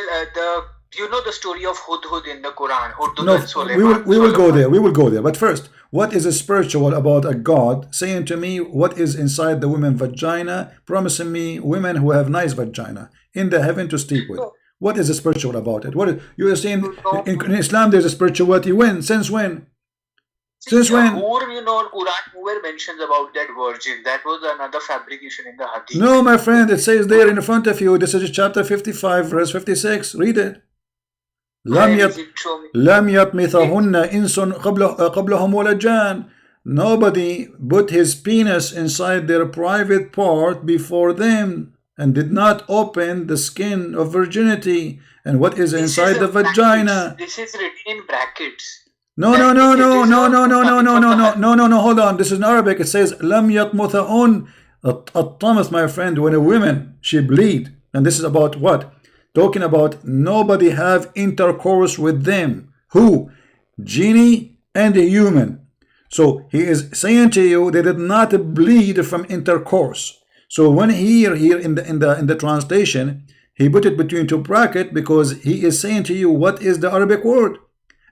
the story of Hudhud in the Quran, Hudhud No, and Suleiman. we will go there. We will go there. But first, what is a spiritual about a God saying to me what is inside the women vagina, promising me women who have nice vagina in the heaven to sleep with? No, What is a spiritual about it? What is, you are saying no. in Islam there's a spirituality when? Since when? See, Since when? Hur, Quran, nowhere mentions about that virgin. That was another fabrication in the Hadith. No, my friend, it says there in front of you. This is chapter 55, verse 56. Read it. لم Where يط is it? Show me. لم يطمثهن إنس قبلهم ولا جان. nobody put his penis inside their private part before them and did not open the skin of virginity. And what is This is inside the a brackets. vagina? This is written in brackets. No, no, That no, it no, is no, no, no, no, coming no, from no, the no, heart. no, no, no, hold on. This is in Arabic. It says, Lam yatmutha'un. At my friend, when a woman, she bleed. And this is about what? Talking about nobody have intercourse with them. Who? Genie and a human. So he is saying to you they did not bleed from intercourse. So when here in the translation, he put it between two brackets because he is saying to you what is the Arabic word.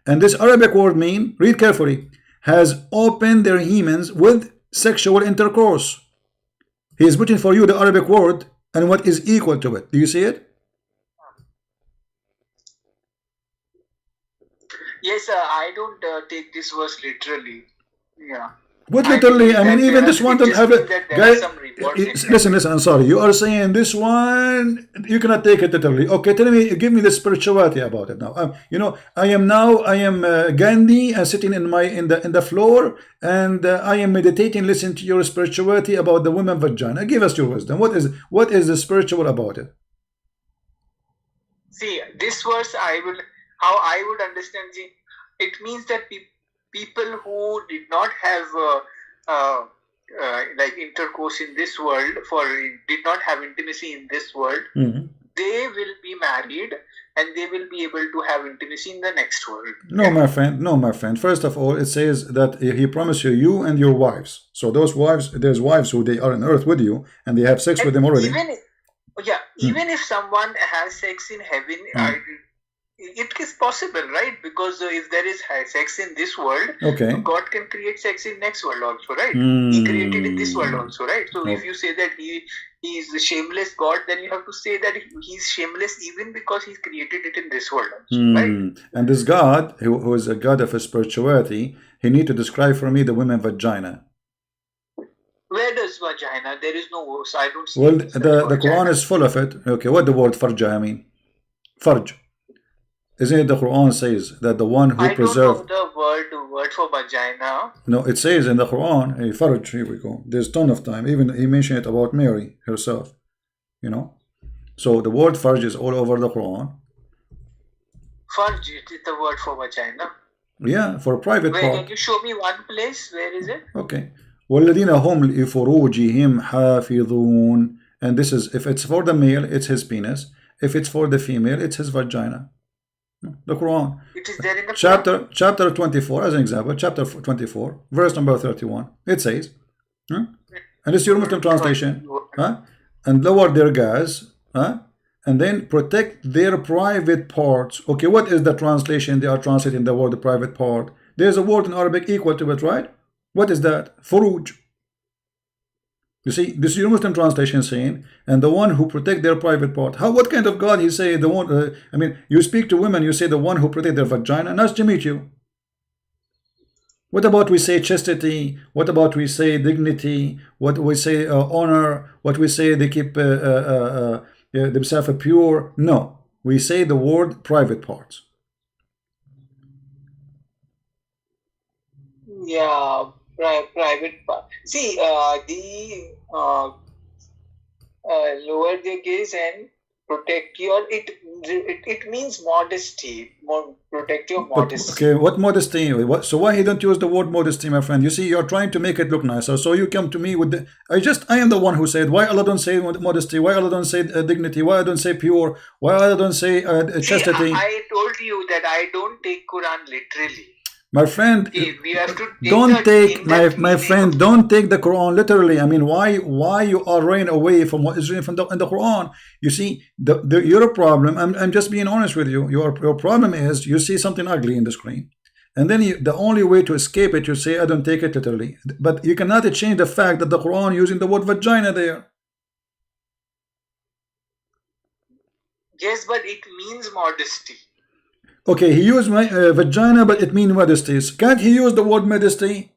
And this Arabic word mean, read carefully, has opened their hymens with sexual intercourse. He is putting for you the Arabic word and what is equal to it. Do you see it? Yes, I don't take this verse literally. Yeah. What I literally? believe I mean, that even this one it don't just have means a that there are guy. some rewards in Listen, that. listen. I'm sorry. You are saying this one you cannot take it literally. Okay, tell me, give me the spirituality about it now. You know, I am Gandhi sitting in the floor, and I am meditating, listening to your spirituality about the woman vagina. Give us your wisdom. What is the spiritual about it? See, this verse, how I would understand it means that people who did not have like intercourse in this world, did not have intimacy in this world, they will be married and they will be able to have intimacy in the next world. No, my friend. No, my friend. First of all, it says that he promised you and your wives. So those wives, there's wives who they are on earth with you and they have sex with them already. Even if someone has sex in heaven, it is possible, right? Because if there is sex in this world, okay, God can create sex in next world also, right? He created in this world also, right? So if you say that he is the shameless God, then you have to say that he's shameless even because he's created it in this world also, right? And this God, who is a God of spirituality, he need to describe for me the women vagina. Where does vagina? There is no verse. I don't see. Well, the Quran is full of it. Okay, what the word farja mean? Farj. Isn't it the Quran says that the one who preserved... I don't know the word for vagina. No, it says in the Quran, hey, farj, here we go. There's ton of time. Even he mentioned it about Mary herself. You know? So the word farj is all over the Quran. Farj is the word for vagina. Yeah, for a private part. Can you show me one place? Where is it? Okay. وَالَّذِينَ هُمْ لِفُرُوجِهِمْ حَافِظُونَ. And this is, if it's for the male, it's his penis. If it's for the female, it's his vagina. The Quran. It is there in the chapter 24, as an example, chapter 24, verse number 31. It says, and it's your Muslim translation, and lower their gas, and then protect their private parts. Okay, what is the translation? They are translating the word private part. There's a word in Arabic equal to it, right? What is that? Furuj. You see, this is your Muslim translation saying, and the one who protect their private part. What kind of God he say? The one. I mean, you speak to women, you say the one who protect their vagina. Nice to meet you. What about we say chastity? What about we say dignity? What we say honor? What we say they keep themselves pure? No, we say the word private parts. Yeah. Private part. See, the lower the gaze and protect your it means modesty. Protect your modesty. Okay, what modesty? So why he don't use the word modesty, my friend? You see, you're trying to make it look nicer. So you come to me with the I am the one who said why Allah don't say modesty, why Allah don't say dignity, why I don't say pure, why Allah don't say chastity. I told you that I don't take Quran literally. My friend, we have to don't take my friend. Don't take the Quran literally. I mean, why you are running away from what is written in the Quran? You see, your problem. I'm just being honest with you. Your problem is you see something ugly in the screen, and then the only way to escape it, you say I don't take it literally. But you cannot change the fact that the Quran using the word vagina there. Yes, but it means modesty. Okay, he used my vagina, but it means modesty. Can't he use the word modesty?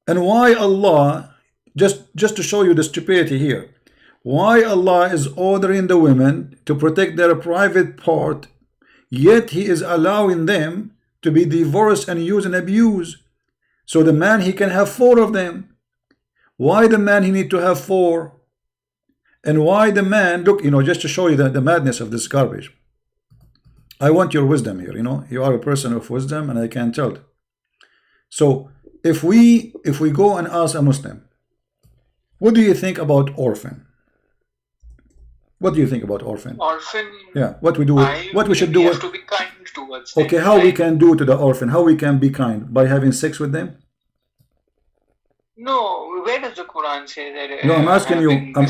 And why Allah, just to show you the stupidity here, why Allah is ordering the women to protect their private part, yet He is allowing them to be divorced and used and abused. So the man, he can have 4 of them. Why the man, he need to have 4? And why the man, look, just to show you the madness of this garbage. I want your wisdom here, you are a person of wisdom, and I can tell. So if we go and ask a Muslim, what do you think about orphan? What do you think about orphan? Orphan. Yeah, what we do, what we should do. We have to be kind towards them. Okay, how we can do to the orphan? How we can be kind? By having sex with them? No, where does the Quran say that? No, I'm asking you. I'm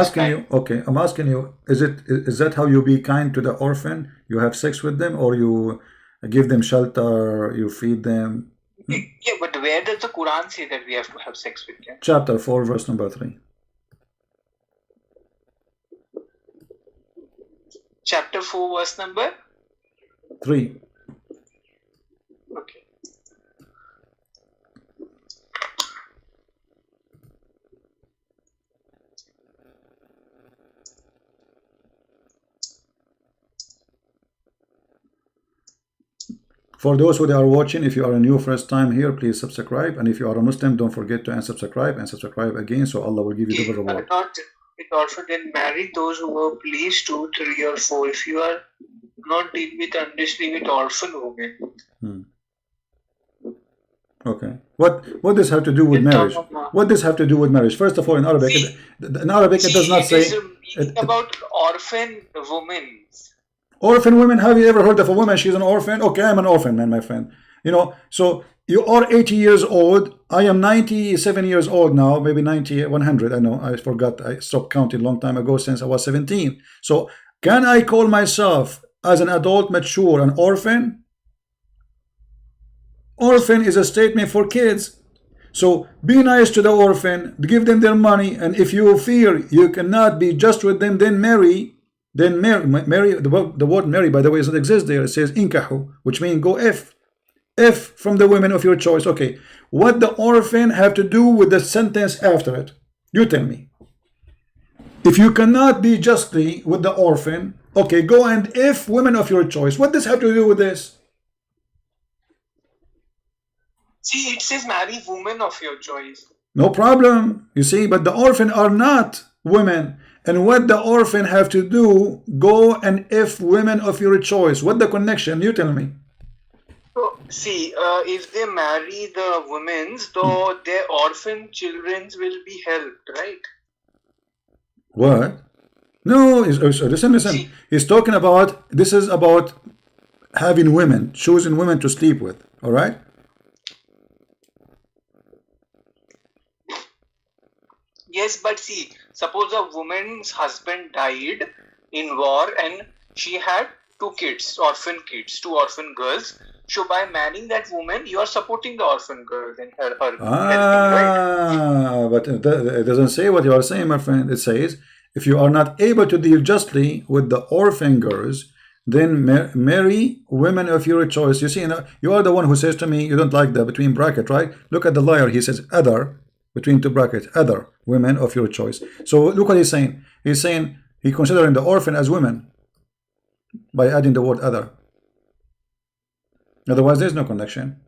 asking you. Kind? Okay, I'm asking you. Is that how you be kind to the orphan? You have sex with them, or you give them shelter, you feed them? Yeah, but where does the Quran say that we have to have sex with them? Chapter 4, verse number 3. Chapter 4, verse number 3. Okay. For those who are watching, if you are a new first time here, please subscribe. And if you are a Muslim, don't forget to unsubscribe and subscribe again, so Allah will give you double reward. It also then marry those who were pleased 2, 3, or 4. If you are not deal with unjustly with orphan women. Okay. What does have to do with marriage? What does have to do with marriage? First of all, in Arabic, it does not say about orphan women. Orphan women. Have you ever heard of a woman? She's an orphan. Okay, I'm an orphan man, my friend. So you are 80 years old. I am 97 years old now, maybe 90, 100. I know, I forgot. I stopped counting a long time ago, since I was 17. So can I call myself as an adult, mature, an orphan? Orphan is a statement for kids. So be nice to the orphan, give them their money, and if you fear you cannot be just with them, then marry. Then marry. The word marry, by the way, doesn't exist there. It says inkahu, which means go if from the women of your choice. Okay, what the orphan have to do with the sentence after it? You tell me. If you cannot be justly with the orphan, okay, go and if women of your choice. What does have to do with this? See, it says marry women of your choice. No problem. You see, but the orphan are not women. And what the orphan have to do, go and if women of your choice. What the connection? You tell me. So, see, if they marry the women, so their orphan children will be helped, right? What? No, listen. See, He's talking about, this is about having women, choosing women to sleep with. All right? yes, but see, suppose a woman's husband died in war and she had 2 kids, orphan kids, 2 orphan girls. So by marrying that woman, you are supporting the orphan girls and her helping, right? But it doesn't say what you are saying, my friend. It says, if you are not able to deal justly with the orphan girls, then marry women of your choice. You see, you are the one who says to me, you don't like the between bracket, right? Look at the liar. He says other, between 2 brackets, other women of your choice. So look what he's saying. He's saying he considering the orphan as women by adding the word other. Otherwise, there's no connection.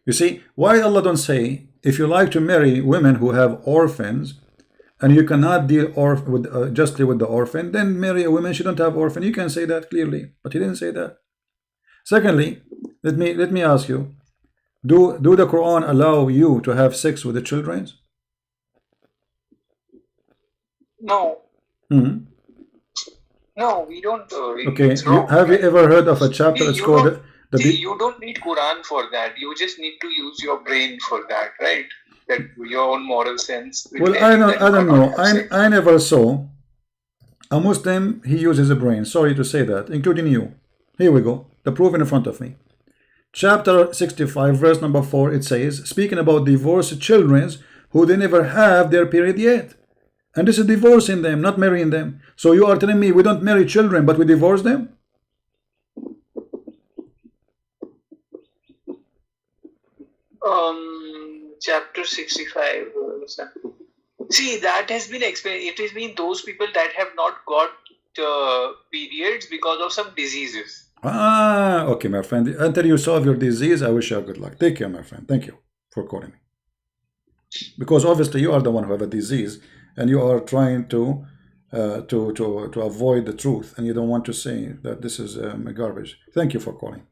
You see, why Allah don't say, if you like to marry women who have orphans, and you cannot deal justly with the orphan, then marry a woman she don't have orphan. You can say that clearly, but he didn't say that. Secondly, let me ask you, do the Quran allow you to have sex with the children? No. Mm-hmm. No, we don't. Okay, have you ever heard of a chapter that's called you don't need Quran for that. You just need to use your brain for that, right? That your own moral sense. Well, I don't know. I never saw a Muslim, he uses a brain. Sorry to say that, including you. Here we go. The proof in front of me. Chapter 65, verse number 4, it says, speaking about divorced children who they never have their period yet. And this is divorcing them, not marrying them. So you are telling me we don't marry children, but we divorce them? Chapter 65. See, that has been explained. It has been those people that have not got periods because of some diseases. Okay, my friend. Until you solve your disease, I wish you good luck. Take care, my friend. Thank you. for calling me, because obviously you are the one who have a disease, and you are trying to to avoid the truth, and you don't want to say that this is garbage. Thank you for calling.